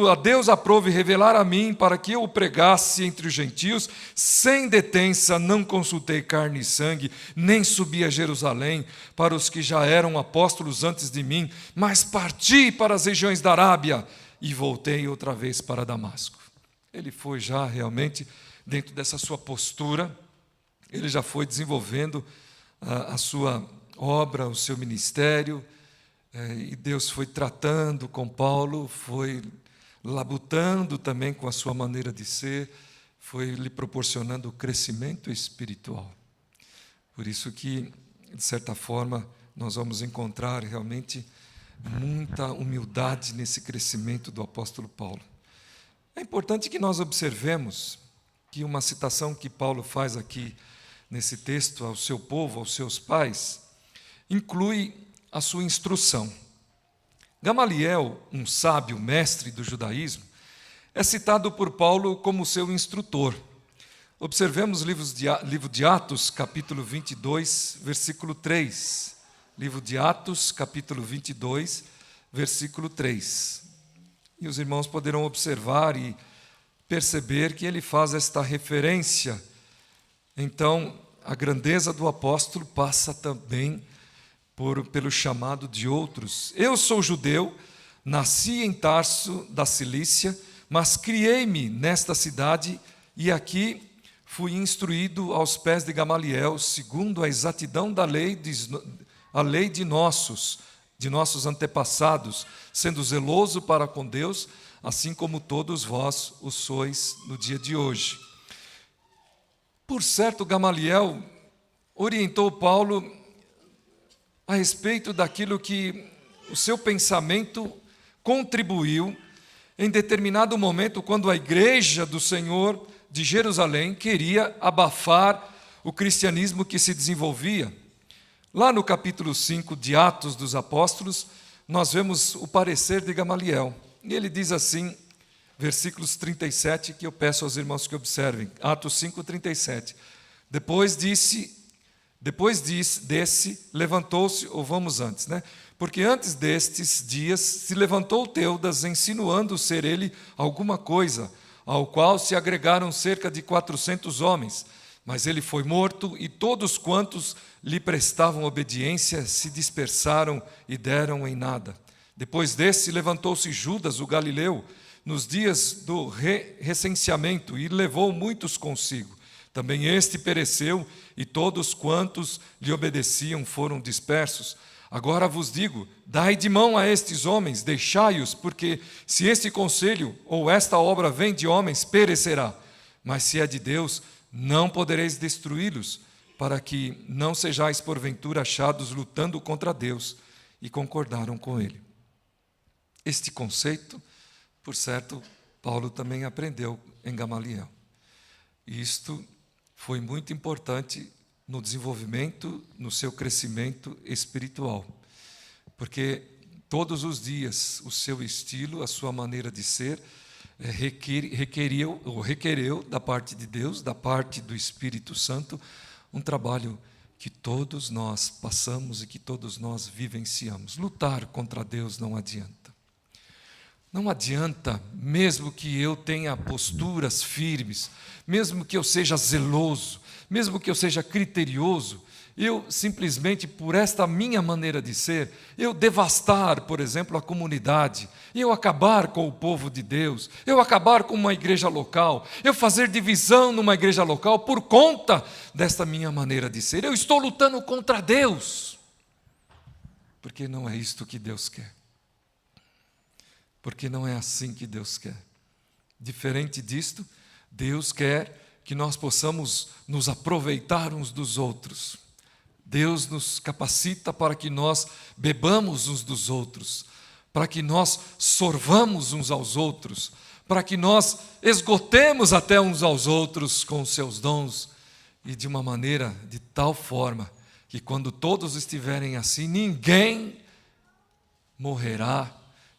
S1: a Deus aprove revelar a mim para que eu o pregasse entre os gentios, sem detença, não consultei carne e sangue, nem subi a Jerusalém para os que já eram apóstolos antes de mim, mas parti para as regiões da Arábia e voltei outra vez para Damasco. Ele foi já realmente, dentro dessa sua postura, ele já foi desenvolvendo a sua obra, o seu ministério, e Deus foi tratando com Paulo, foi labutando também com a sua maneira de ser, foi lhe proporcionando crescimento espiritual. Por isso que, de certa forma, nós vamos encontrar realmente muita humildade nesse crescimento do apóstolo Paulo. É importante que nós observemos que uma citação que Paulo faz aqui nesse texto ao seu povo, aos seus pais, inclui a sua instrução. Gamaliel, um sábio mestre do judaísmo, é citado por Paulo como seu instrutor. Observemos o livro de Atos, capítulo 22, versículo 3. Livro de Atos, capítulo 22, versículo 3. E os irmãos poderão observar e perceber que ele faz esta referência. Então, a grandeza do apóstolo passa também pelo chamado de outros. Eu sou judeu, nasci em Tarso da Cilícia, mas criei-me nesta cidade e aqui fui instruído aos pés de Gamaliel, segundo a exatidão da lei, a lei de nossos antepassados, sendo zeloso para com Deus, assim como todos vós o sois no dia de hoje. Por certo, Gamaliel orientou Paulo a respeito daquilo que o seu pensamento contribuiu em determinado momento, quando a igreja do Senhor de Jerusalém queria abafar o cristianismo que se desenvolvia. Lá no capítulo 5 de Atos dos Apóstolos, nós vemos o parecer de Gamaliel. E ele diz assim, versículos 37, que eu peço aos irmãos que observem. Atos 5, 37. Depois desse, levantou-se, ou vamos antes, né? Porque antes destes dias se levantou Teudas, insinuando ser ele alguma coisa, ao qual se agregaram cerca de 400 homens. Mas ele foi morto, e todos quantos lhe prestavam obediência se dispersaram e deram em nada. Depois desse, levantou-se Judas, o Galileu, nos dias do recenseamento, e levou muitos consigo. Também este pereceu, e todos quantos lhe obedeciam foram dispersos. Agora vos digo, dai de mão a estes homens, deixai-os, porque se este conselho ou esta obra vem de homens, perecerá. Mas se é de Deus, não podereis destruí-los, para que não sejais porventura achados lutando contra Deus. E concordaram com ele. Este conceito, por certo, Paulo também aprendeu em Gamaliel. Isto foi muito importante no desenvolvimento, no seu crescimento espiritual, porque todos os dias o seu estilo, a sua maneira de ser, requereu da parte de Deus, da parte do Espírito Santo, um trabalho que todos nós passamos e que todos nós vivenciamos. Lutar contra Deus não adianta. Não adianta, mesmo que eu tenha posturas firmes, mesmo que eu seja zeloso, mesmo que eu seja criterioso, eu simplesmente, por esta minha maneira de ser, eu devastar, por exemplo, a comunidade, eu acabar com o povo de Deus, eu acabar com uma igreja local, eu fazer divisão numa igreja local por conta desta minha maneira de ser. Eu estou lutando contra Deus, porque não é isto que Deus quer. Porque não é assim que Deus quer. Diferente disto, Deus quer que nós possamos nos aproveitar uns dos outros. Deus nos capacita para que nós bebamos uns dos outros, para que nós sorvamos uns aos outros, para que nós esgotemos até uns aos outros com os seus dons, e de uma maneira, de tal forma, que quando todos estiverem assim, ninguém morrerá,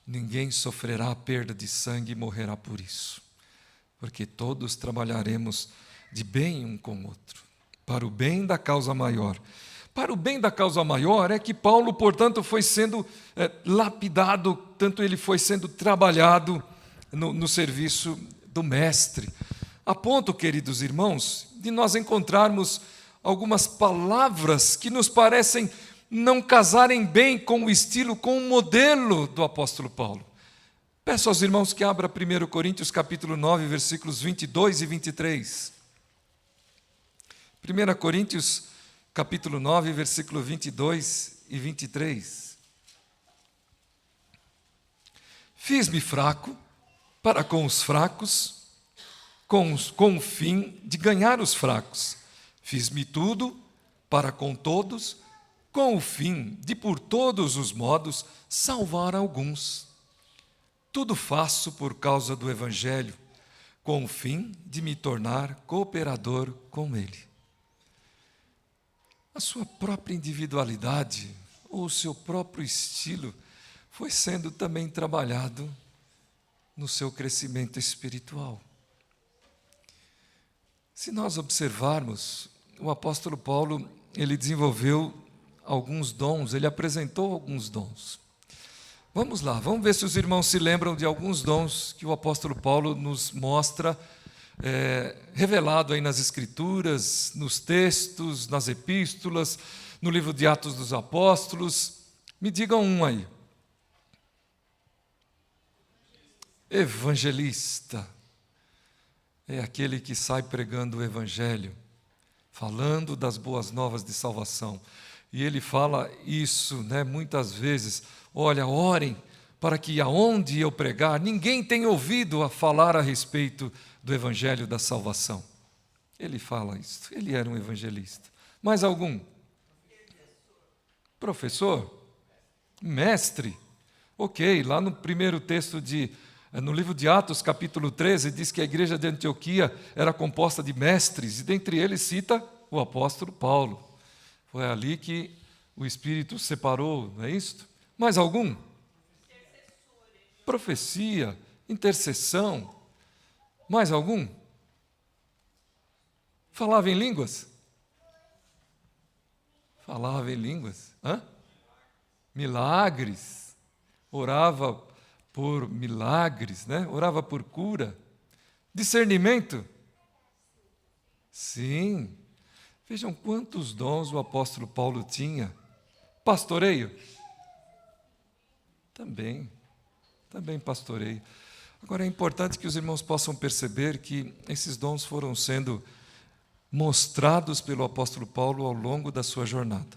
S1: ninguém sofrerá a perda de sangue e morrerá por isso, porque todos trabalharemos de bem um com o outro, para o bem da causa maior. Para o bem da causa maior é que Paulo, portanto, foi sendo lapidado, tanto ele foi sendo trabalhado no serviço do Mestre. A ponto, queridos irmãos, de nós encontrarmos algumas palavras que nos parecem não casarem bem com o estilo, com o modelo do apóstolo Paulo. Peço aos irmãos que abram 1 Coríntios capítulo 9, versículos 22 e 23. 1 Coríntios capítulo 9, versículo 22 e 23. Fiz-me fraco para com os fracos, com o fim de ganhar os fracos. Fiz-me tudo para com todos, com o fim de, por todos os modos, salvar alguns. Tudo faço por causa do Evangelho, com o fim de me tornar cooperador com ele. A sua própria individualidade, ou o seu próprio estilo, foi sendo também trabalhado no seu crescimento espiritual. Se nós observarmos, o apóstolo Paulo, ele desenvolveu alguns dons, ele apresentou alguns dons. Vamos lá, vamos ver se os irmãos se lembram de alguns dons que o apóstolo Paulo nos mostra, revelado aí nas Escrituras, nos textos, nas epístolas, no livro de Atos dos Apóstolos. Me digam um aí. Evangelista. É aquele que sai pregando o Evangelho, falando das boas novas de salvação. E ele fala isso, muitas vezes: olha, orem para que aonde eu pregar, ninguém tenha ouvido a falar a respeito do Evangelho da salvação. Ele fala isso, ele era um evangelista. Mais algum? Professor? Mestre? Ok, lá no primeiro texto no livro de Atos, capítulo 13, diz que a igreja de Antioquia era composta de mestres, e dentre eles cita o apóstolo Paulo. Foi ali que o Espírito separou, não é isso? Mais algum? Profecia, intercessão. Mais algum? Falava em línguas? Falava em línguas. Milagres. Orava por milagres, Orava por cura. Discernimento? Sim. Vejam quantos dons o apóstolo Paulo tinha. Pastoreio? Também pastoreio. Agora é importante que os irmãos possam perceber que esses dons foram sendo mostrados pelo apóstolo Paulo ao longo da sua jornada.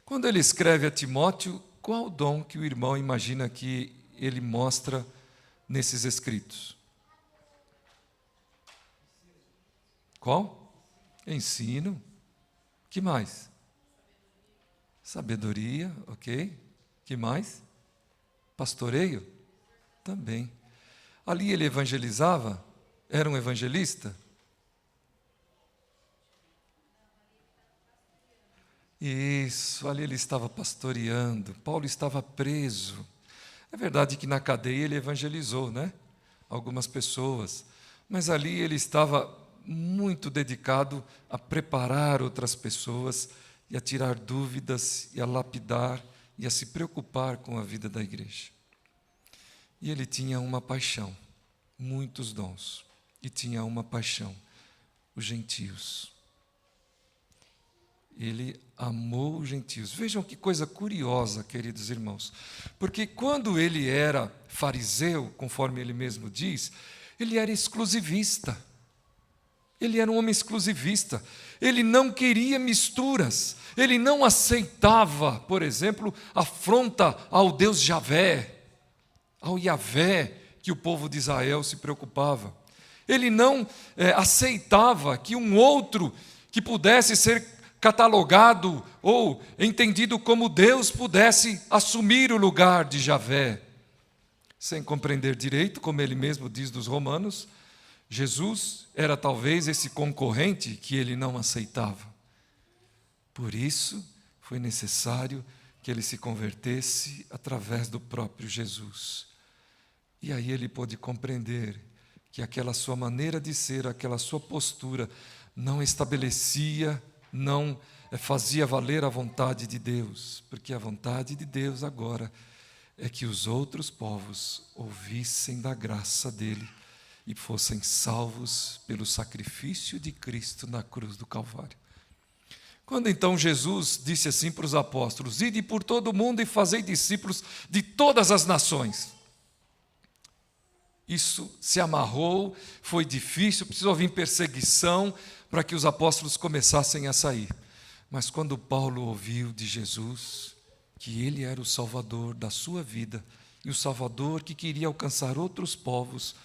S1: Quando ele escreve a Timóteo, qual o dom que o irmão imagina que ele mostra nesses escritos? Qual? Ensino. Que mais? Sabedoria, ok. Que mais? Pastoreio? Também. Ali ele evangelizava? Era um evangelista? Isso, ali ele estava pastoreando. Paulo estava preso. É verdade que na cadeia ele evangelizou, algumas pessoas. Mas ali ele estava muito dedicado a preparar outras pessoas e a tirar dúvidas e a lapidar e a se preocupar com a vida da igreja. E ele tinha uma paixão, muitos dons, e tinha uma paixão, os gentios. Ele amou os gentios. Vejam que coisa curiosa, queridos irmãos, porque quando ele era fariseu, conforme ele mesmo diz, ele era exclusivista. Ele era um homem exclusivista. Ele não queria misturas. Ele não aceitava, por exemplo, afronta ao Deus Javé, ao Yavé, que o povo de Israel se preocupava. Ele não aceitava que um outro que pudesse ser catalogado ou entendido como Deus pudesse assumir o lugar de Javé. Sem compreender direito, como ele mesmo diz dos Romanos, Jesus era talvez esse concorrente que ele não aceitava. Por isso, foi necessário que ele se convertesse através do próprio Jesus. E aí ele pôde compreender que aquela sua maneira de ser, aquela sua postura, não estabelecia, não fazia valer a vontade de Deus, porque a vontade de Deus agora é que os outros povos ouvissem da graça dele e fossem salvos pelo sacrifício de Cristo na cruz do Calvário. Quando então Jesus disse assim para os apóstolos: ide por todo o mundo e fazei discípulos de todas as nações. Isso se amarrou, foi difícil, precisou vir perseguição para que os apóstolos começassem a sair. Mas quando Paulo ouviu de Jesus que ele era o Salvador da sua vida e o Salvador que queria alcançar outros povos,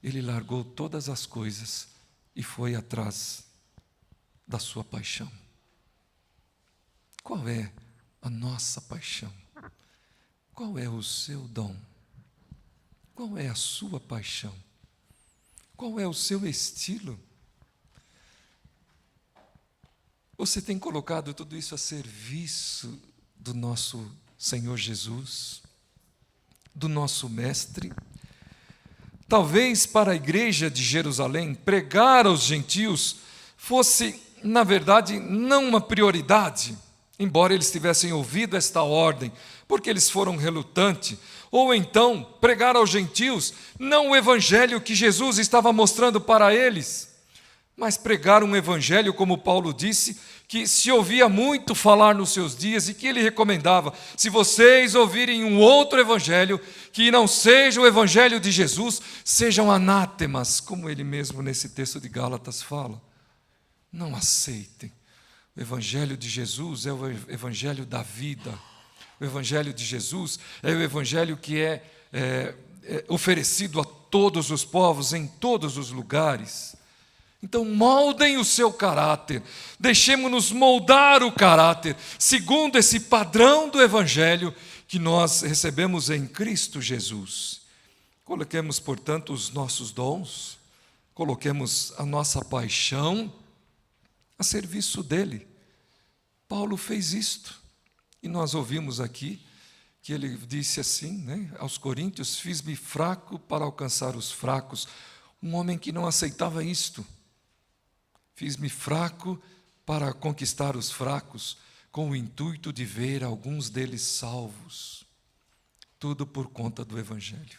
S1: ele largou todas as coisas e foi atrás da sua paixão. Qual é a nossa paixão? Qual é o seu dom? Qual é a sua paixão? Qual é o seu estilo? Você tem colocado tudo isso a serviço do nosso Senhor Jesus, do nosso Mestre? Talvez para a igreja de Jerusalém, pregar aos gentios fosse, na verdade, não uma prioridade, embora eles tivessem ouvido esta ordem, porque eles foram relutantes, ou então pregar aos gentios não o evangelho que Jesus estava mostrando para eles, mas pregar um evangelho, como Paulo disse, que se ouvia muito falar nos seus dias e que ele recomendava: se vocês ouvirem um outro evangelho que não seja o evangelho de Jesus, sejam anátemas, como ele mesmo nesse texto de Gálatas fala. Não aceitem. O evangelho de Jesus é o evangelho da vida. O evangelho de Jesus é o evangelho que é oferecido a todos os povos, em todos os lugares. Então moldem o seu caráter, deixemos-nos moldar o caráter, segundo esse padrão do evangelho que nós recebemos em Cristo Jesus. Coloquemos, portanto, os nossos dons, coloquemos a nossa paixão a serviço dele. Paulo fez isto, e nós ouvimos aqui que ele disse assim, aos Coríntios: fiz-me fraco para alcançar os fracos. Um homem que não aceitava isto. Fiz-me fraco para conquistar os fracos, com o intuito de ver alguns deles salvos. Tudo por conta do evangelho.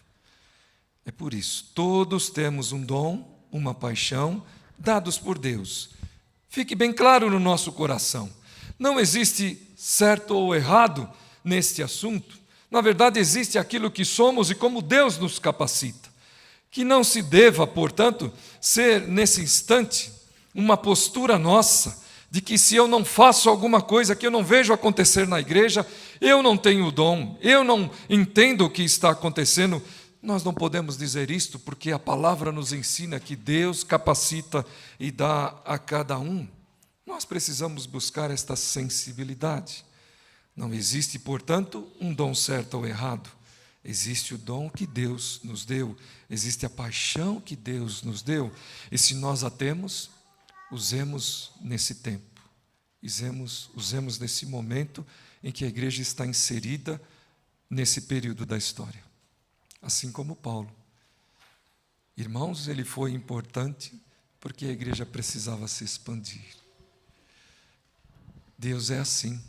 S1: É por isso, todos temos um dom, uma paixão, dados por Deus. Fique bem claro no nosso coração. Não existe certo ou errado neste assunto. Na verdade, existe aquilo que somos e como Deus nos capacita. Que não se deva, portanto, ser nesse instante uma postura nossa de que se eu não faço alguma coisa que eu não vejo acontecer na igreja, eu não tenho o dom, eu não entendo o que está acontecendo. Nós não podemos dizer isto, porque a palavra nos ensina que Deus capacita e dá a cada um. Nós precisamos buscar esta sensibilidade. Não existe, portanto, um dom certo ou errado. Existe o dom que Deus nos deu, existe a paixão que Deus nos deu, e se nós a temos, usemos nesse tempo, usemos nesse momento em que a igreja está inserida nesse período da história. Assim como Paulo. Irmãos, ele foi importante porque a igreja precisava se expandir. Deus é assim.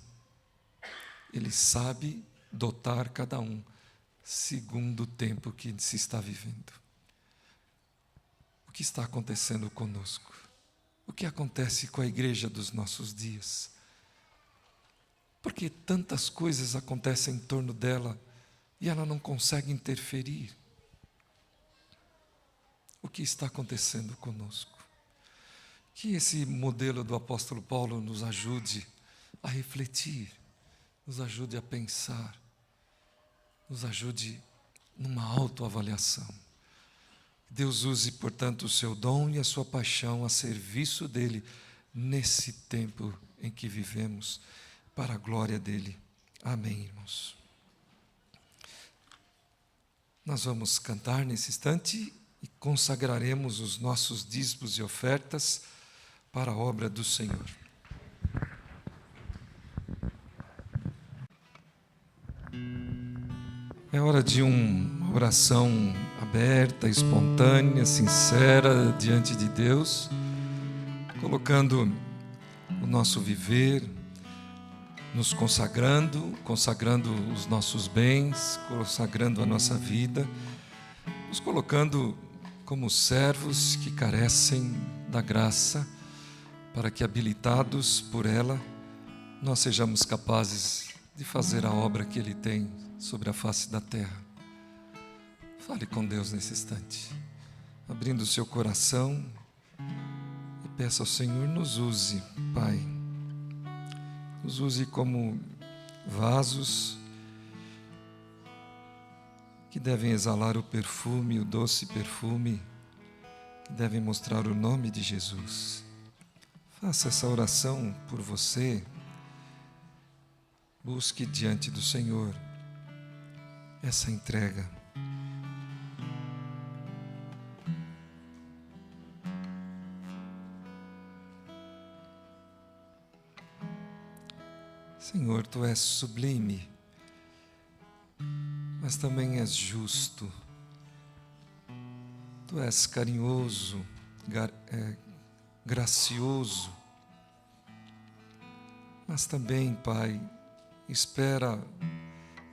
S1: Ele sabe dotar cada um segundo o tempo que se está vivendo. O que está acontecendo conosco? O que acontece com a igreja dos nossos dias? Porque tantas coisas acontecem em torno dela e ela não consegue interferir. O que está acontecendo conosco? Que esse modelo do apóstolo Paulo nos ajude a refletir, nos ajude a pensar, nos ajude numa autoavaliação. Deus use, portanto, o seu dom e a sua paixão a serviço dele nesse tempo em que vivemos, para a glória dele. Amém, irmãos. Nós vamos cantar nesse instante e consagraremos os nossos dízimos e ofertas para a obra do Senhor. hora de uma oração aberta, espontânea, sincera diante de Deus, colocando o nosso viver, nos consagrando os nossos bens, consagrando a nossa vida, nos colocando como servos que carecem da graça, para que, habilitados por ela, nós sejamos capazes de fazer a obra que Ele tem sobre a face da terra. Fale com Deus nesse instante, abrindo o seu coração, e peça ao Senhor: nos use, Pai, nos use como vasos que devem exalar o perfume, o doce perfume, que devem mostrar o nome de Jesus. Faça essa oração por você. Busque diante do Senhor essa entrega. Senhor, Tu és sublime, mas também és justo. Tu és carinhoso, gracioso, mas também, Pai, espera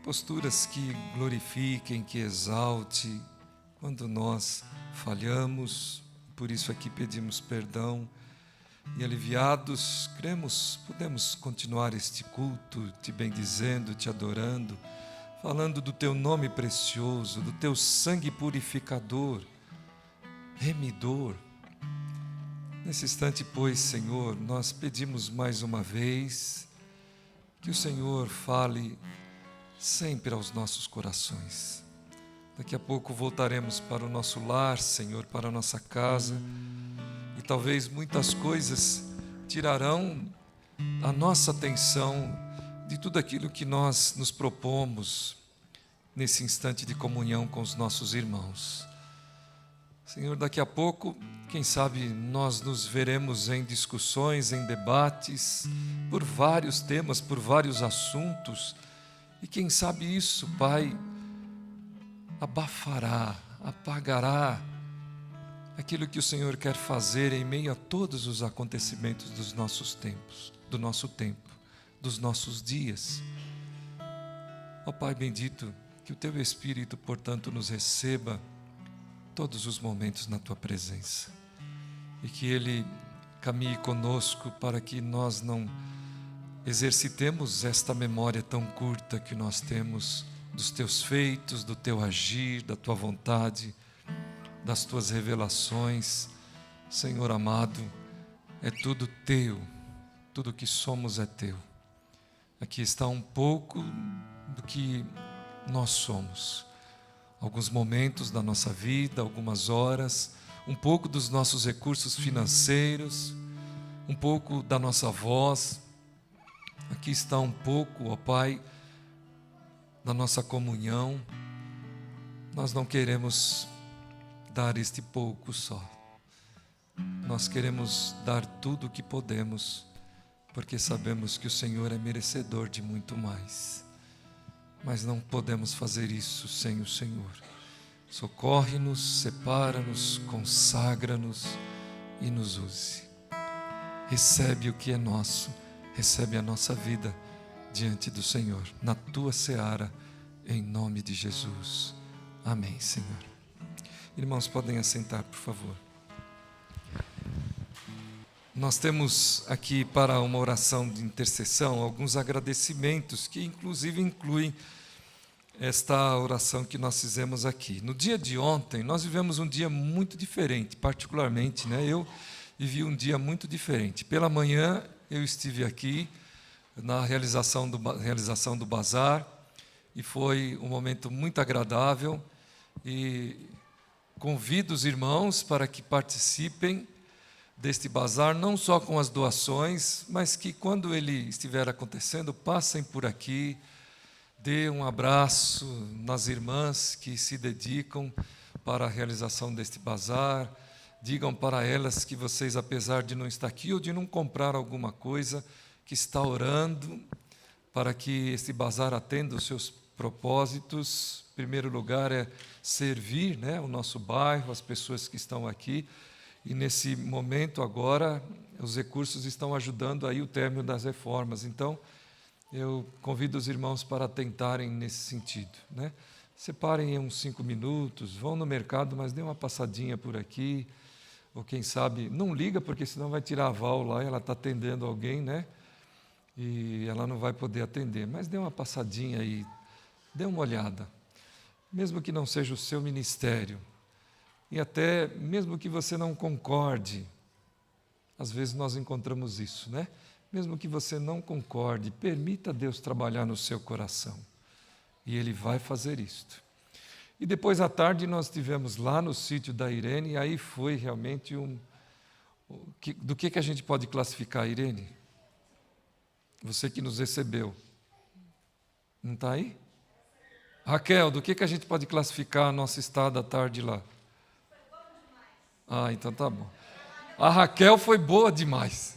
S1: posturas que glorifiquem, que exalte quando nós falhamos. Por isso aqui pedimos perdão e, aliviados, cremos, podemos continuar este culto te bendizendo, te adorando, falando do Teu nome precioso, do Teu sangue purificador, remidor. Nesse instante, pois, Senhor, nós pedimos mais uma vez que o Senhor fale sempre aos nossos corações. Daqui a pouco voltaremos para o nosso lar, Senhor, para a nossa casa, e talvez muitas coisas tirarão a nossa atenção de tudo aquilo que nós nos propomos nesse instante de comunhão com os nossos irmãos. Senhor, daqui a pouco, quem sabe nós nos veremos em discussões, em debates, por vários temas, por vários assuntos, e quem sabe isso, Pai, abafará, apagará aquilo que o Senhor quer fazer em meio a todos os acontecimentos dos nossos tempos, do nosso tempo, dos nossos dias. Ó Pai bendito, que o Teu Espírito, portanto, nos receba todos os momentos na Tua presença, e que Ele caminhe conosco para que nós não exercitemos esta memória tão curta que nós temos dos Teus feitos, do Teu agir, da Tua vontade, das Tuas revelações. Senhor amado, é tudo Teu, tudo que somos é Teu. Aqui está um pouco do que nós somos. Alguns momentos da nossa vida, algumas horas, um pouco dos nossos recursos financeiros, um pouco da nossa voz. Aqui está um pouco, ó Pai, da nossa comunhão. Nós não queremos dar este pouco só. Nós queremos dar tudo o que podemos, porque sabemos que o Senhor é merecedor de muito mais. Mas não podemos fazer isso sem o Senhor. Socorre-nos, separa-nos, consagra-nos e nos use. Recebe o que é nosso, recebe a nossa vida diante do Senhor, na Tua seara, em nome de Jesus. Amém, Senhor. Irmãos, podem assentar, por favor. Nós temos aqui, para uma oração de intercessão, alguns agradecimentos que inclusive incluem esta oração que nós fizemos aqui. No dia de ontem, nós vivemos um dia muito diferente, particularmente, eu vivi um dia muito diferente. Pela manhã, eu estive aqui na realização do bazar, e foi um momento muito agradável, e convido os irmãos para que participem deste bazar, não só com as doações, mas que quando ele estiver acontecendo, passem por aqui, dê um abraço nas irmãs que se dedicam para a realização deste bazar, digam para elas que vocês, apesar de não estar aqui ou de não comprar alguma coisa, que está orando para que este bazar atenda os seus propósitos. Em primeiro lugar é servir, né, o nosso bairro, as pessoas que estão aqui. E nesse momento agora, os recursos estão ajudando aí o término das reformas. Então, eu convido os irmãos para tentarem nesse sentido, né? Separem uns 5 minutos, vão no mercado, mas dê uma passadinha por aqui. Ou quem sabe, não liga, porque senão vai tirar a Val lá e ela está atendendo alguém, né? E ela não vai poder atender. Mas dê uma passadinha aí, dê uma olhada. Mesmo que não seja o seu ministério. E até, mesmo que você não concorde, às vezes nós encontramos isso, né? Mesmo que você não concorde, permita Deus trabalhar no seu coração. E Ele vai fazer isto. E depois à tarde nós estivemos lá no sítio da Irene, e aí foi realmente do que a gente pode classificar, Irene? Você que nos recebeu. Não está aí? Raquel, do que a gente pode classificar a nossa estada à tarde lá? Ah, então tá bom. A Raquel foi boa demais.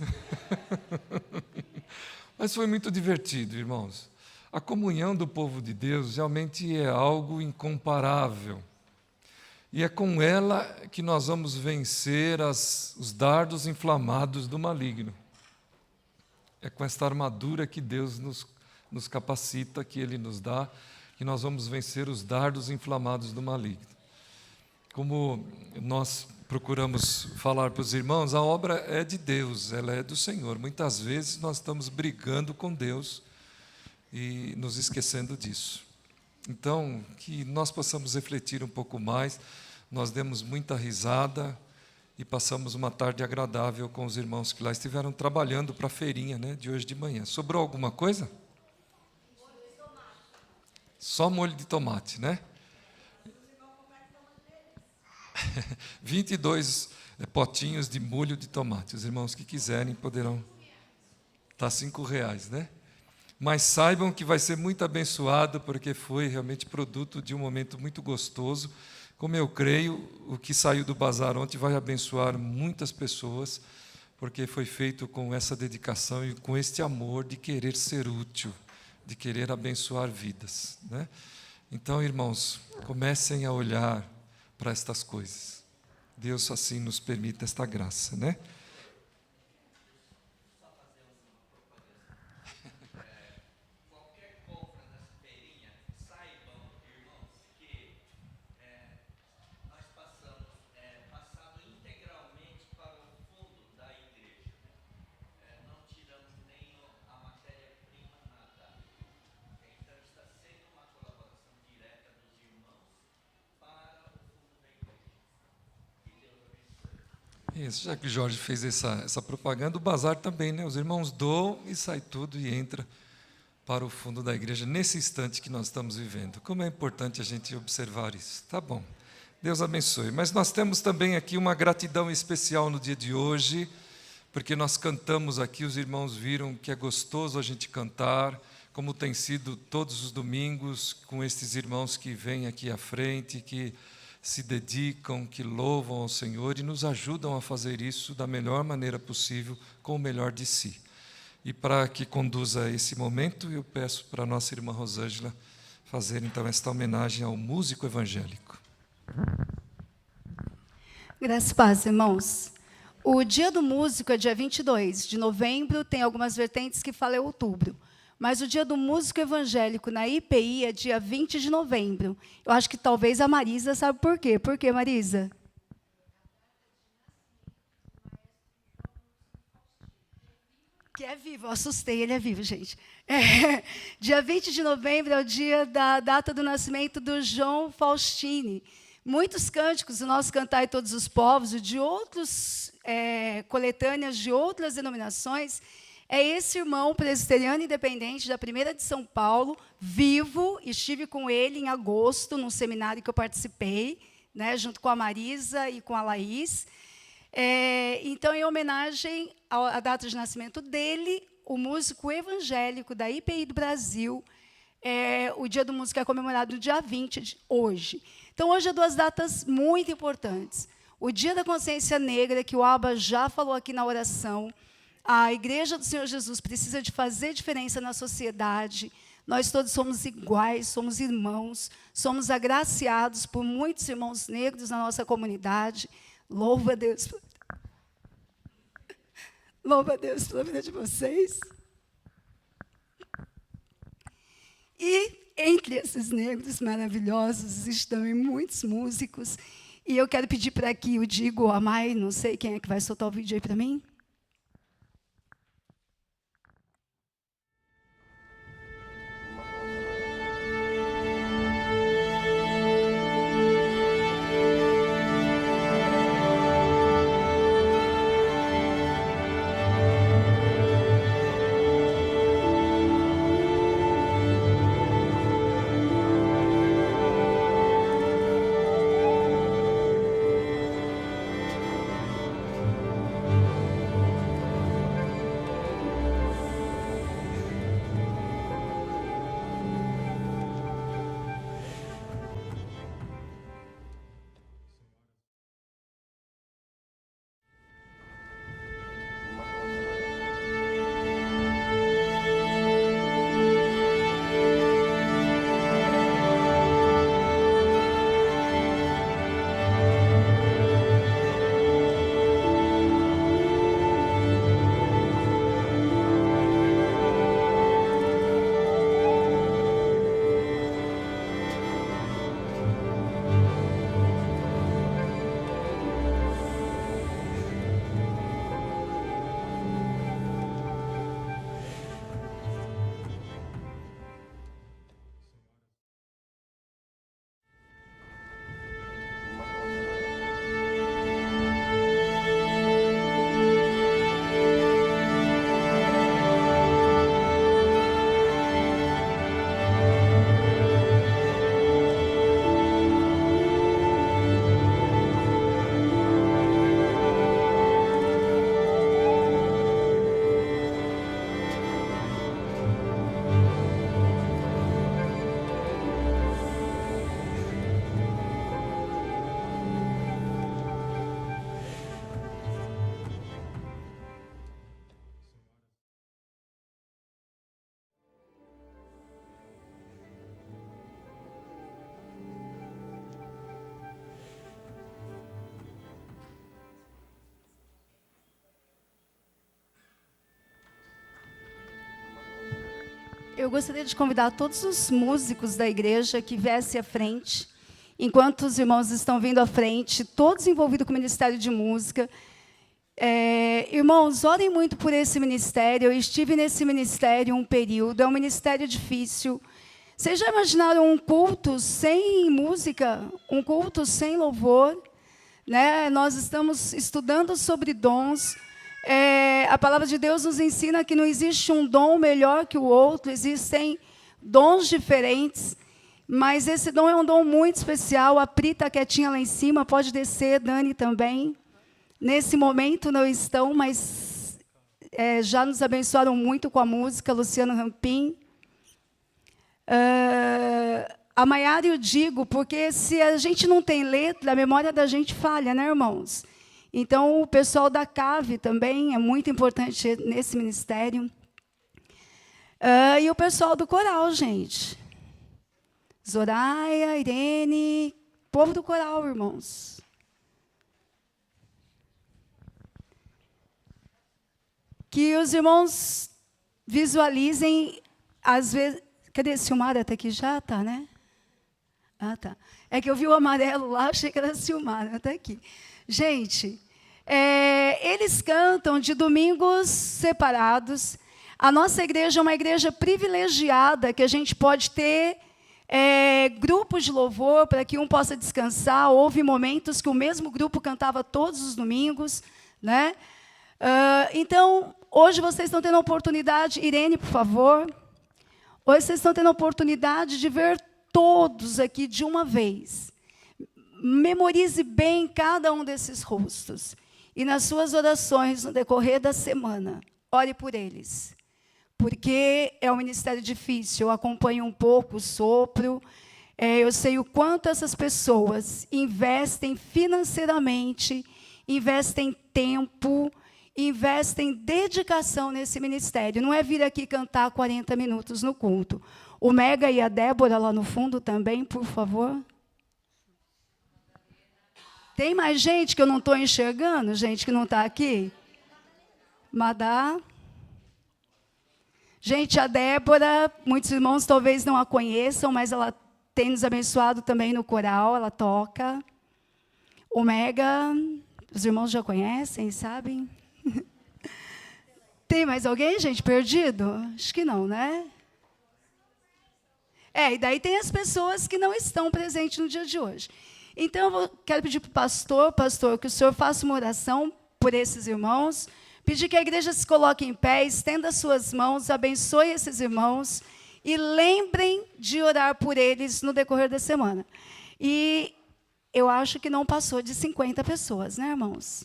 S1: Mas foi muito divertido, irmãos. A comunhão do povo de Deus realmente é algo incomparável. E é com ela que nós vamos vencer os dardos inflamados do maligno. É com esta armadura que Deus nos capacita, que Ele nos dá, que nós vamos vencer os dardos inflamados do maligno. Como nós procuramos falar para os irmãos, a obra é de Deus, ela é do Senhor. Muitas vezes nós estamos brigando com Deus e nos esquecendo disso. Então, que nós possamos refletir um pouco mais. Nós demos muita risada e passamos uma tarde agradável com os irmãos que lá estiveram trabalhando para a feirinha, né, de hoje de manhã. Sobrou alguma coisa? Só molho de tomate, né? 22 potinhos de molho de tomate. Os irmãos que quiserem poderão. Está R$5, né? Mas saibam que vai ser muito abençoado, porque foi realmente produto de um momento muito gostoso. Como eu creio, o que saiu do bazar ontem vai abençoar muitas pessoas, porque foi feito com essa dedicação e com este amor de querer ser útil, de querer abençoar vidas, né? Então, irmãos, comecem a olhar para estas coisas. Deus assim nos permite esta graça, né?
S4: Qualquer compra nessa feirinha, saibam, irmãos, que nós passado integralmente para o fundo da igreja. Não tiramos nem a matéria-prima, nada. Então está sendo uma colaboração direta dos irmãos para o fundo da igreja. Que Deus abençoe.
S1: Isso, já que o Jorge fez essa propaganda, o bazar também, né? Os irmãos doam e sai tudo e entra para o fundo da igreja, nesse instante que nós estamos vivendo. Como é importante a gente observar isso. Tá bom, Deus abençoe. Mas nós temos também aqui uma gratidão especial no dia de hoje, porque nós cantamos aqui, os irmãos viram que é gostoso a gente cantar, como tem sido todos os domingos, com estes irmãos que vêm aqui à frente, que se dedicam, que louvam ao Senhor e nos ajudam a fazer isso da melhor maneira possível, com o melhor de si. E para que conduza esse momento, eu peço para a nossa irmã Rosângela fazer então esta homenagem ao músico evangélico.
S5: Graças e paz, irmãos. O Dia do Músico é dia 22 de novembro, tem algumas vertentes que falam outubro. Mas o Dia do Músico Evangélico na IPI é dia 20 de novembro. Eu acho que talvez a Marisa sabe por quê. Por quê, Marisa? Que é vivo, eu assustei, ele é vivo, gente. Dia 20 de novembro é o dia da data do nascimento do João Faustini. Muitos cânticos do nosso Cantar e Todos os Povos, e de outros coletâneas de outras denominações, é esse irmão presbiteriano independente da primeira de São Paulo, vivo, estive com ele em agosto, num seminário que eu participei, né, junto com a Marisa e com a Laís. Então, em homenagem à data de nascimento dele, o músico evangélico da IPI do Brasil, o Dia do Músico é comemorado no dia 20, hoje. Então, hoje é 2 datas muito importantes. O Dia da Consciência Negra, que o Abba já falou aqui na oração. A Igreja do Senhor Jesus precisa de fazer diferença na sociedade. Nós todos somos iguais, somos irmãos, somos agraciados por muitos irmãos negros na nossa comunidade. Louva a Deus. Louva a Deus pela vida de vocês. E entre esses negros maravilhosos existem também muitos músicos. E eu quero pedir para que o Digo ou a Mai, não sei quem é que vai soltar o vídeo aí para mim. Eu gostaria de convidar todos os músicos da igreja que viessem à frente, enquanto os irmãos estão vindo à frente, todos envolvidos com o Ministério de Música. Irmãos, orem muito por esse ministério. Eu estive nesse ministério um período, é um ministério difícil. Vocês já imaginaram um culto sem música, um culto sem louvor? Né? Nós estamos estudando sobre dons. A palavra de Deus nos ensina que não existe um dom melhor que o outro, existem dons diferentes, mas esse dom é um dom muito especial. A Pri está quietinha lá em cima, pode descer, Dani também. Nesse momento não estão, mas já nos abençoaram muito com a música, Luciano Rampim. A Maiara eu digo, porque se a gente não tem letra, a memória da gente falha, né, irmãos? Então, o pessoal da CAVE também é muito importante nesse ministério. E o pessoal do coral, gente. Zoraia, Irene, povo do coral, irmãos. Que os irmãos visualizem, às vezes... Cadê a Silmara? Está aqui já? Tá, né? Ah, tá. É que eu vi o amarelo lá, achei que era a Silmara. Está aqui. Gente, eles cantam de domingos separados. A nossa igreja é uma igreja privilegiada, que a gente pode ter grupos de louvor para que um possa descansar. Houve momentos que o mesmo grupo cantava todos os domingos, né? Então, hoje vocês estão tendo a oportunidade, Irene, por favor. Hoje vocês estão tendo a oportunidade de ver todos aqui de uma vez. Memorize bem cada um desses rostos. E nas suas orações, no decorrer da semana, ore por eles. Porque é um ministério difícil, eu acompanho um pouco o sopro, eu sei o quanto essas pessoas investem financeiramente, investem tempo, investem dedicação nesse ministério. Não é vir aqui cantar 40 minutos no culto. O Mega e a Débora lá no fundo também, por favor. Tem mais gente que eu não estou enxergando? Gente que não está aqui? Madá. Gente, a Débora, muitos irmãos talvez não a conheçam, mas ela tem nos abençoado também no coral, ela toca. O Mega, os irmãos já conhecem, sabem? Tem mais alguém, gente, perdido? Acho que não, né? E daí tem as pessoas que não estão presentes no dia de hoje. Então, quero pedir para o pastor, que o senhor faça uma oração por esses irmãos, pedir que a igreja se coloque em pé, estenda suas mãos, abençoe esses irmãos e lembrem de orar por eles no decorrer da semana. E eu acho que não passou de 50 pessoas, né, irmãos?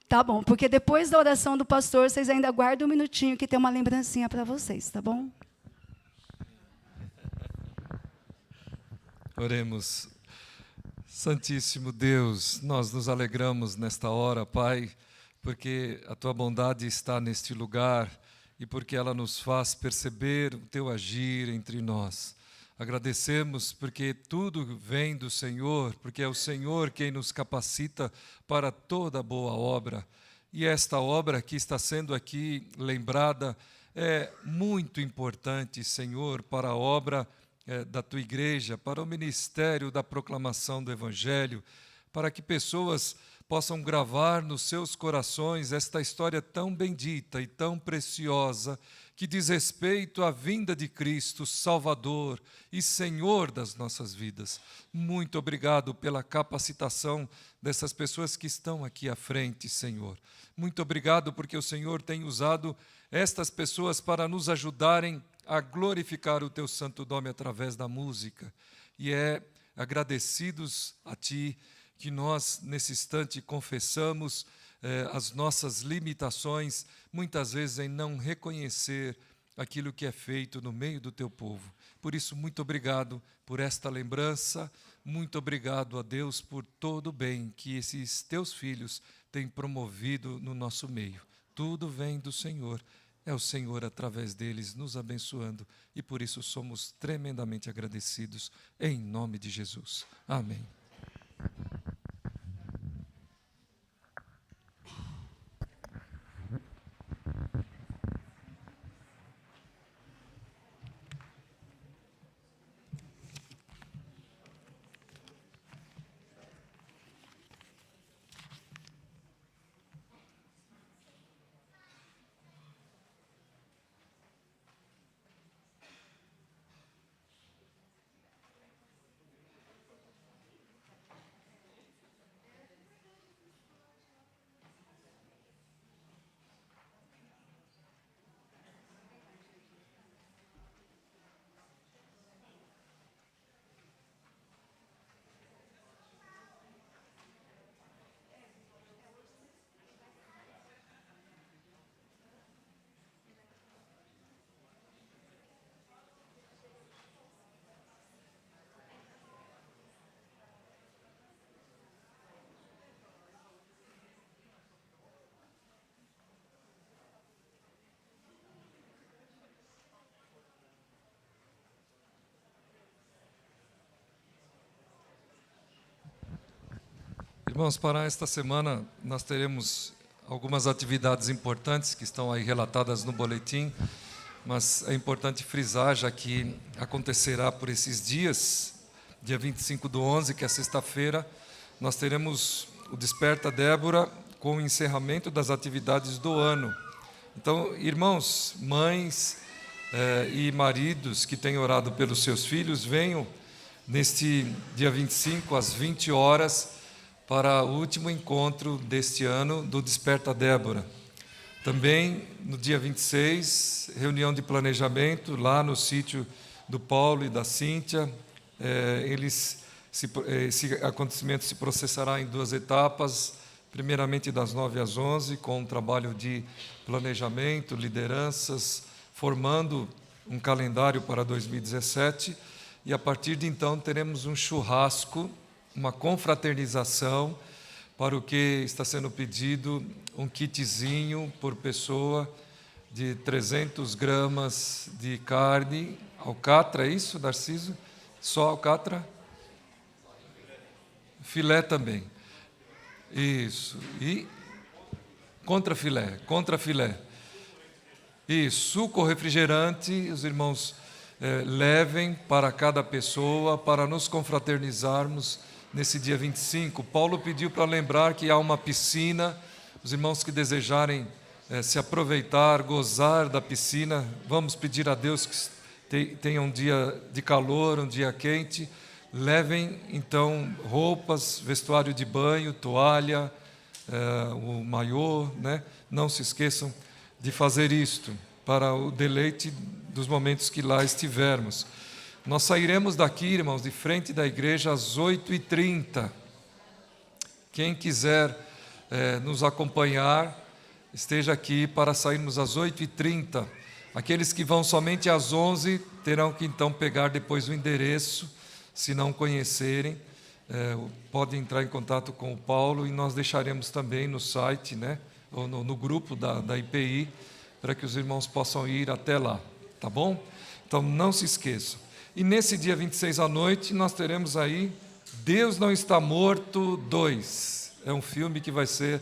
S5: Tá bom, porque depois da oração do pastor, vocês ainda guardam um minutinho que tem uma lembrancinha para vocês, tá bom?
S1: Oremos. Santíssimo Deus, nós nos alegramos nesta hora, Pai, porque a Tua bondade está neste lugar e porque ela nos faz perceber o Teu agir entre nós. Agradecemos porque tudo vem do Senhor, porque é o Senhor quem nos capacita para toda boa obra. E esta obra que está sendo aqui lembrada é muito importante, Senhor, para a obra da Tua igreja, para o ministério da proclamação do Evangelho, para que pessoas possam gravar nos seus corações esta história tão bendita e tão preciosa que diz respeito à vinda de Cristo, Salvador e Senhor das nossas vidas. Muito obrigado pela capacitação dessas pessoas que estão aqui à frente, Senhor. Muito obrigado porque o Senhor tem usado estas pessoas para nos ajudarem a glorificar o Teu santo nome através da música. E é agradecidos a Ti que nós, nesse instante, confessamos as nossas limitações, muitas vezes em não reconhecer aquilo que é feito no meio do Teu povo. Por isso, muito obrigado por esta lembrança, muito obrigado a Deus por todo o bem que esses Teus filhos têm promovido no nosso meio. Tudo vem do Senhor. É o Senhor, através deles, nos abençoando, e por isso somos tremendamente agradecidos, em nome de Jesus. Amém. Irmãos, para esta semana nós teremos algumas atividades importantes que estão aí relatadas no boletim, mas é importante frisar, já que acontecerá por esses dias, dia 25/11, que é sexta-feira, nós teremos o Desperta Débora com o encerramento das atividades do ano. Então, irmãos, mães e maridos que têm orado pelos seus filhos, venham neste dia 25, às 20 horas, para o último encontro deste ano do Desperta Débora. Também, no dia 26, reunião de planejamento lá no sítio do Paulo e da Cíntia. Esse acontecimento se processará em 2 etapas, primeiramente das 9 às 11, com um trabalho de planejamento, lideranças, formando um calendário para 2017, e a partir de então teremos um churrasco, uma confraternização, para o que está sendo pedido um kitzinho por pessoa, de 300 gramas de carne, alcatra, é isso, Narciso? Só alcatra? Filé também. Isso. E contrafilé. E suco refrigerante, os irmãos levem para cada pessoa, para nos confraternizarmos nesse dia 25. Paulo pediu para lembrar que há uma piscina, os irmãos que desejarem se aproveitar, gozar da piscina, vamos pedir a Deus que tenha um dia de calor, um dia quente. Levem, então, roupas, vestuário de banho, toalha, o maiô, né? Não se esqueçam de fazer isto, para o deleite dos momentos que lá estivermos. Nós sairemos daqui, irmãos, de frente da igreja às 8h30. Quem quiser nos acompanhar, esteja aqui para sairmos às 8h30. Aqueles que vão somente às 11 terão que então pegar depois o endereço. Se não conhecerem, podem entrar em contato com o Paulo e nós deixaremos também no site, né, ou no grupo da IPI, para que os irmãos possam ir até lá, tá bom? Então não se esqueçam. E nesse dia 26 à noite nós teremos aí Deus Não Está Morto 2. É um filme que vai ser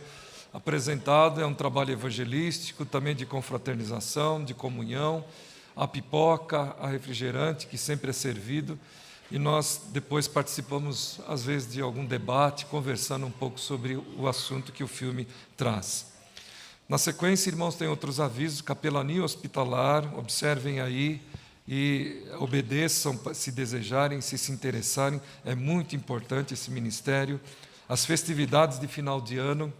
S1: apresentado, é um trabalho evangelístico, também de confraternização, de comunhão, a pipoca, a refrigerante, que sempre é servido. E nós depois participamos, às vezes, de algum debate, conversando um pouco sobre o assunto que o filme traz. Na sequência, irmãos, tem outros avisos, capelania hospitalar, observem aí e obedeçam se desejarem, se interessarem, é muito importante esse ministério. As festividades de final de ano,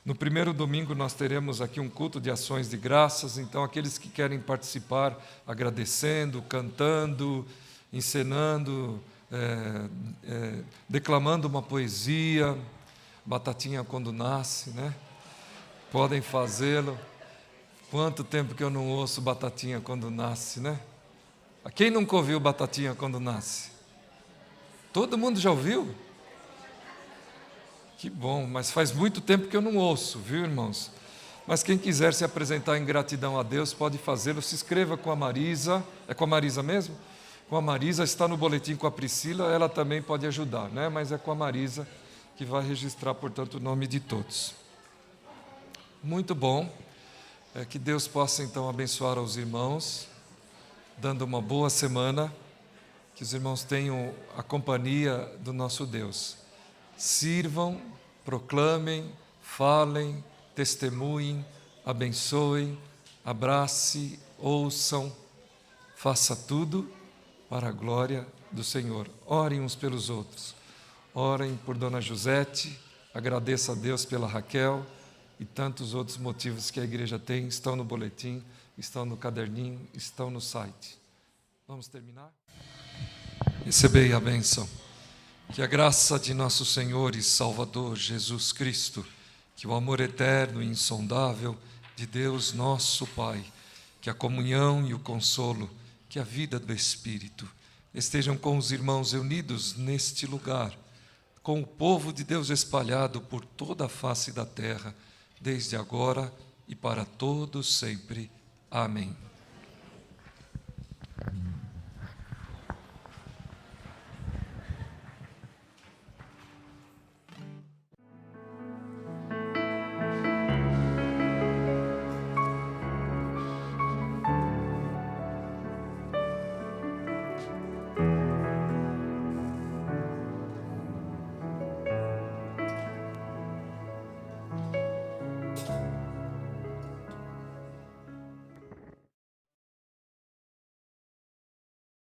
S1: no primeiro domingo nós teremos aqui um culto de ações de graças, então aqueles que querem participar, agradecendo, cantando, encenando, declamando uma poesia, Batatinha Quando Nasce, né? Podem fazê-lo. Quanto tempo que eu não ouço Batatinha Quando Nasce, né? Quem nunca ouviu Batatinha Quando Nasce? Todo mundo já ouviu? Que bom, mas faz muito tempo que eu não ouço, viu, irmãos? Mas quem quiser se apresentar em gratidão a Deus, pode fazê-lo. Se inscreva com a Marisa. É com a Marisa mesmo? Com a Marisa, está no boletim com a Priscila, ela também pode ajudar, né? Mas é com a Marisa que vai registrar, portanto, o nome de todos. Muito bom. Que Deus possa, então, abençoar aos irmãos, dando uma boa semana, que os irmãos tenham a companhia do nosso Deus. Sirvam, proclamem, falem, testemunhem, abençoem, abrace, ouçam, faça tudo para a glória do Senhor. Orem uns pelos outros. Orem por Dona Josete, agradeça a Deus pela Raquel e tantos outros motivos que a igreja tem, estão no boletim, estão no caderninho, estão no site. Vamos terminar? Recebei a bênção. Que a graça de nosso Senhor e Salvador Jesus Cristo, que o amor eterno e insondável de Deus nosso Pai, que a comunhão e o consolo, que a vida do Espírito estejam com os irmãos unidos neste lugar, com o povo de Deus espalhado por toda a face da terra, desde agora e para todos sempre. Amém.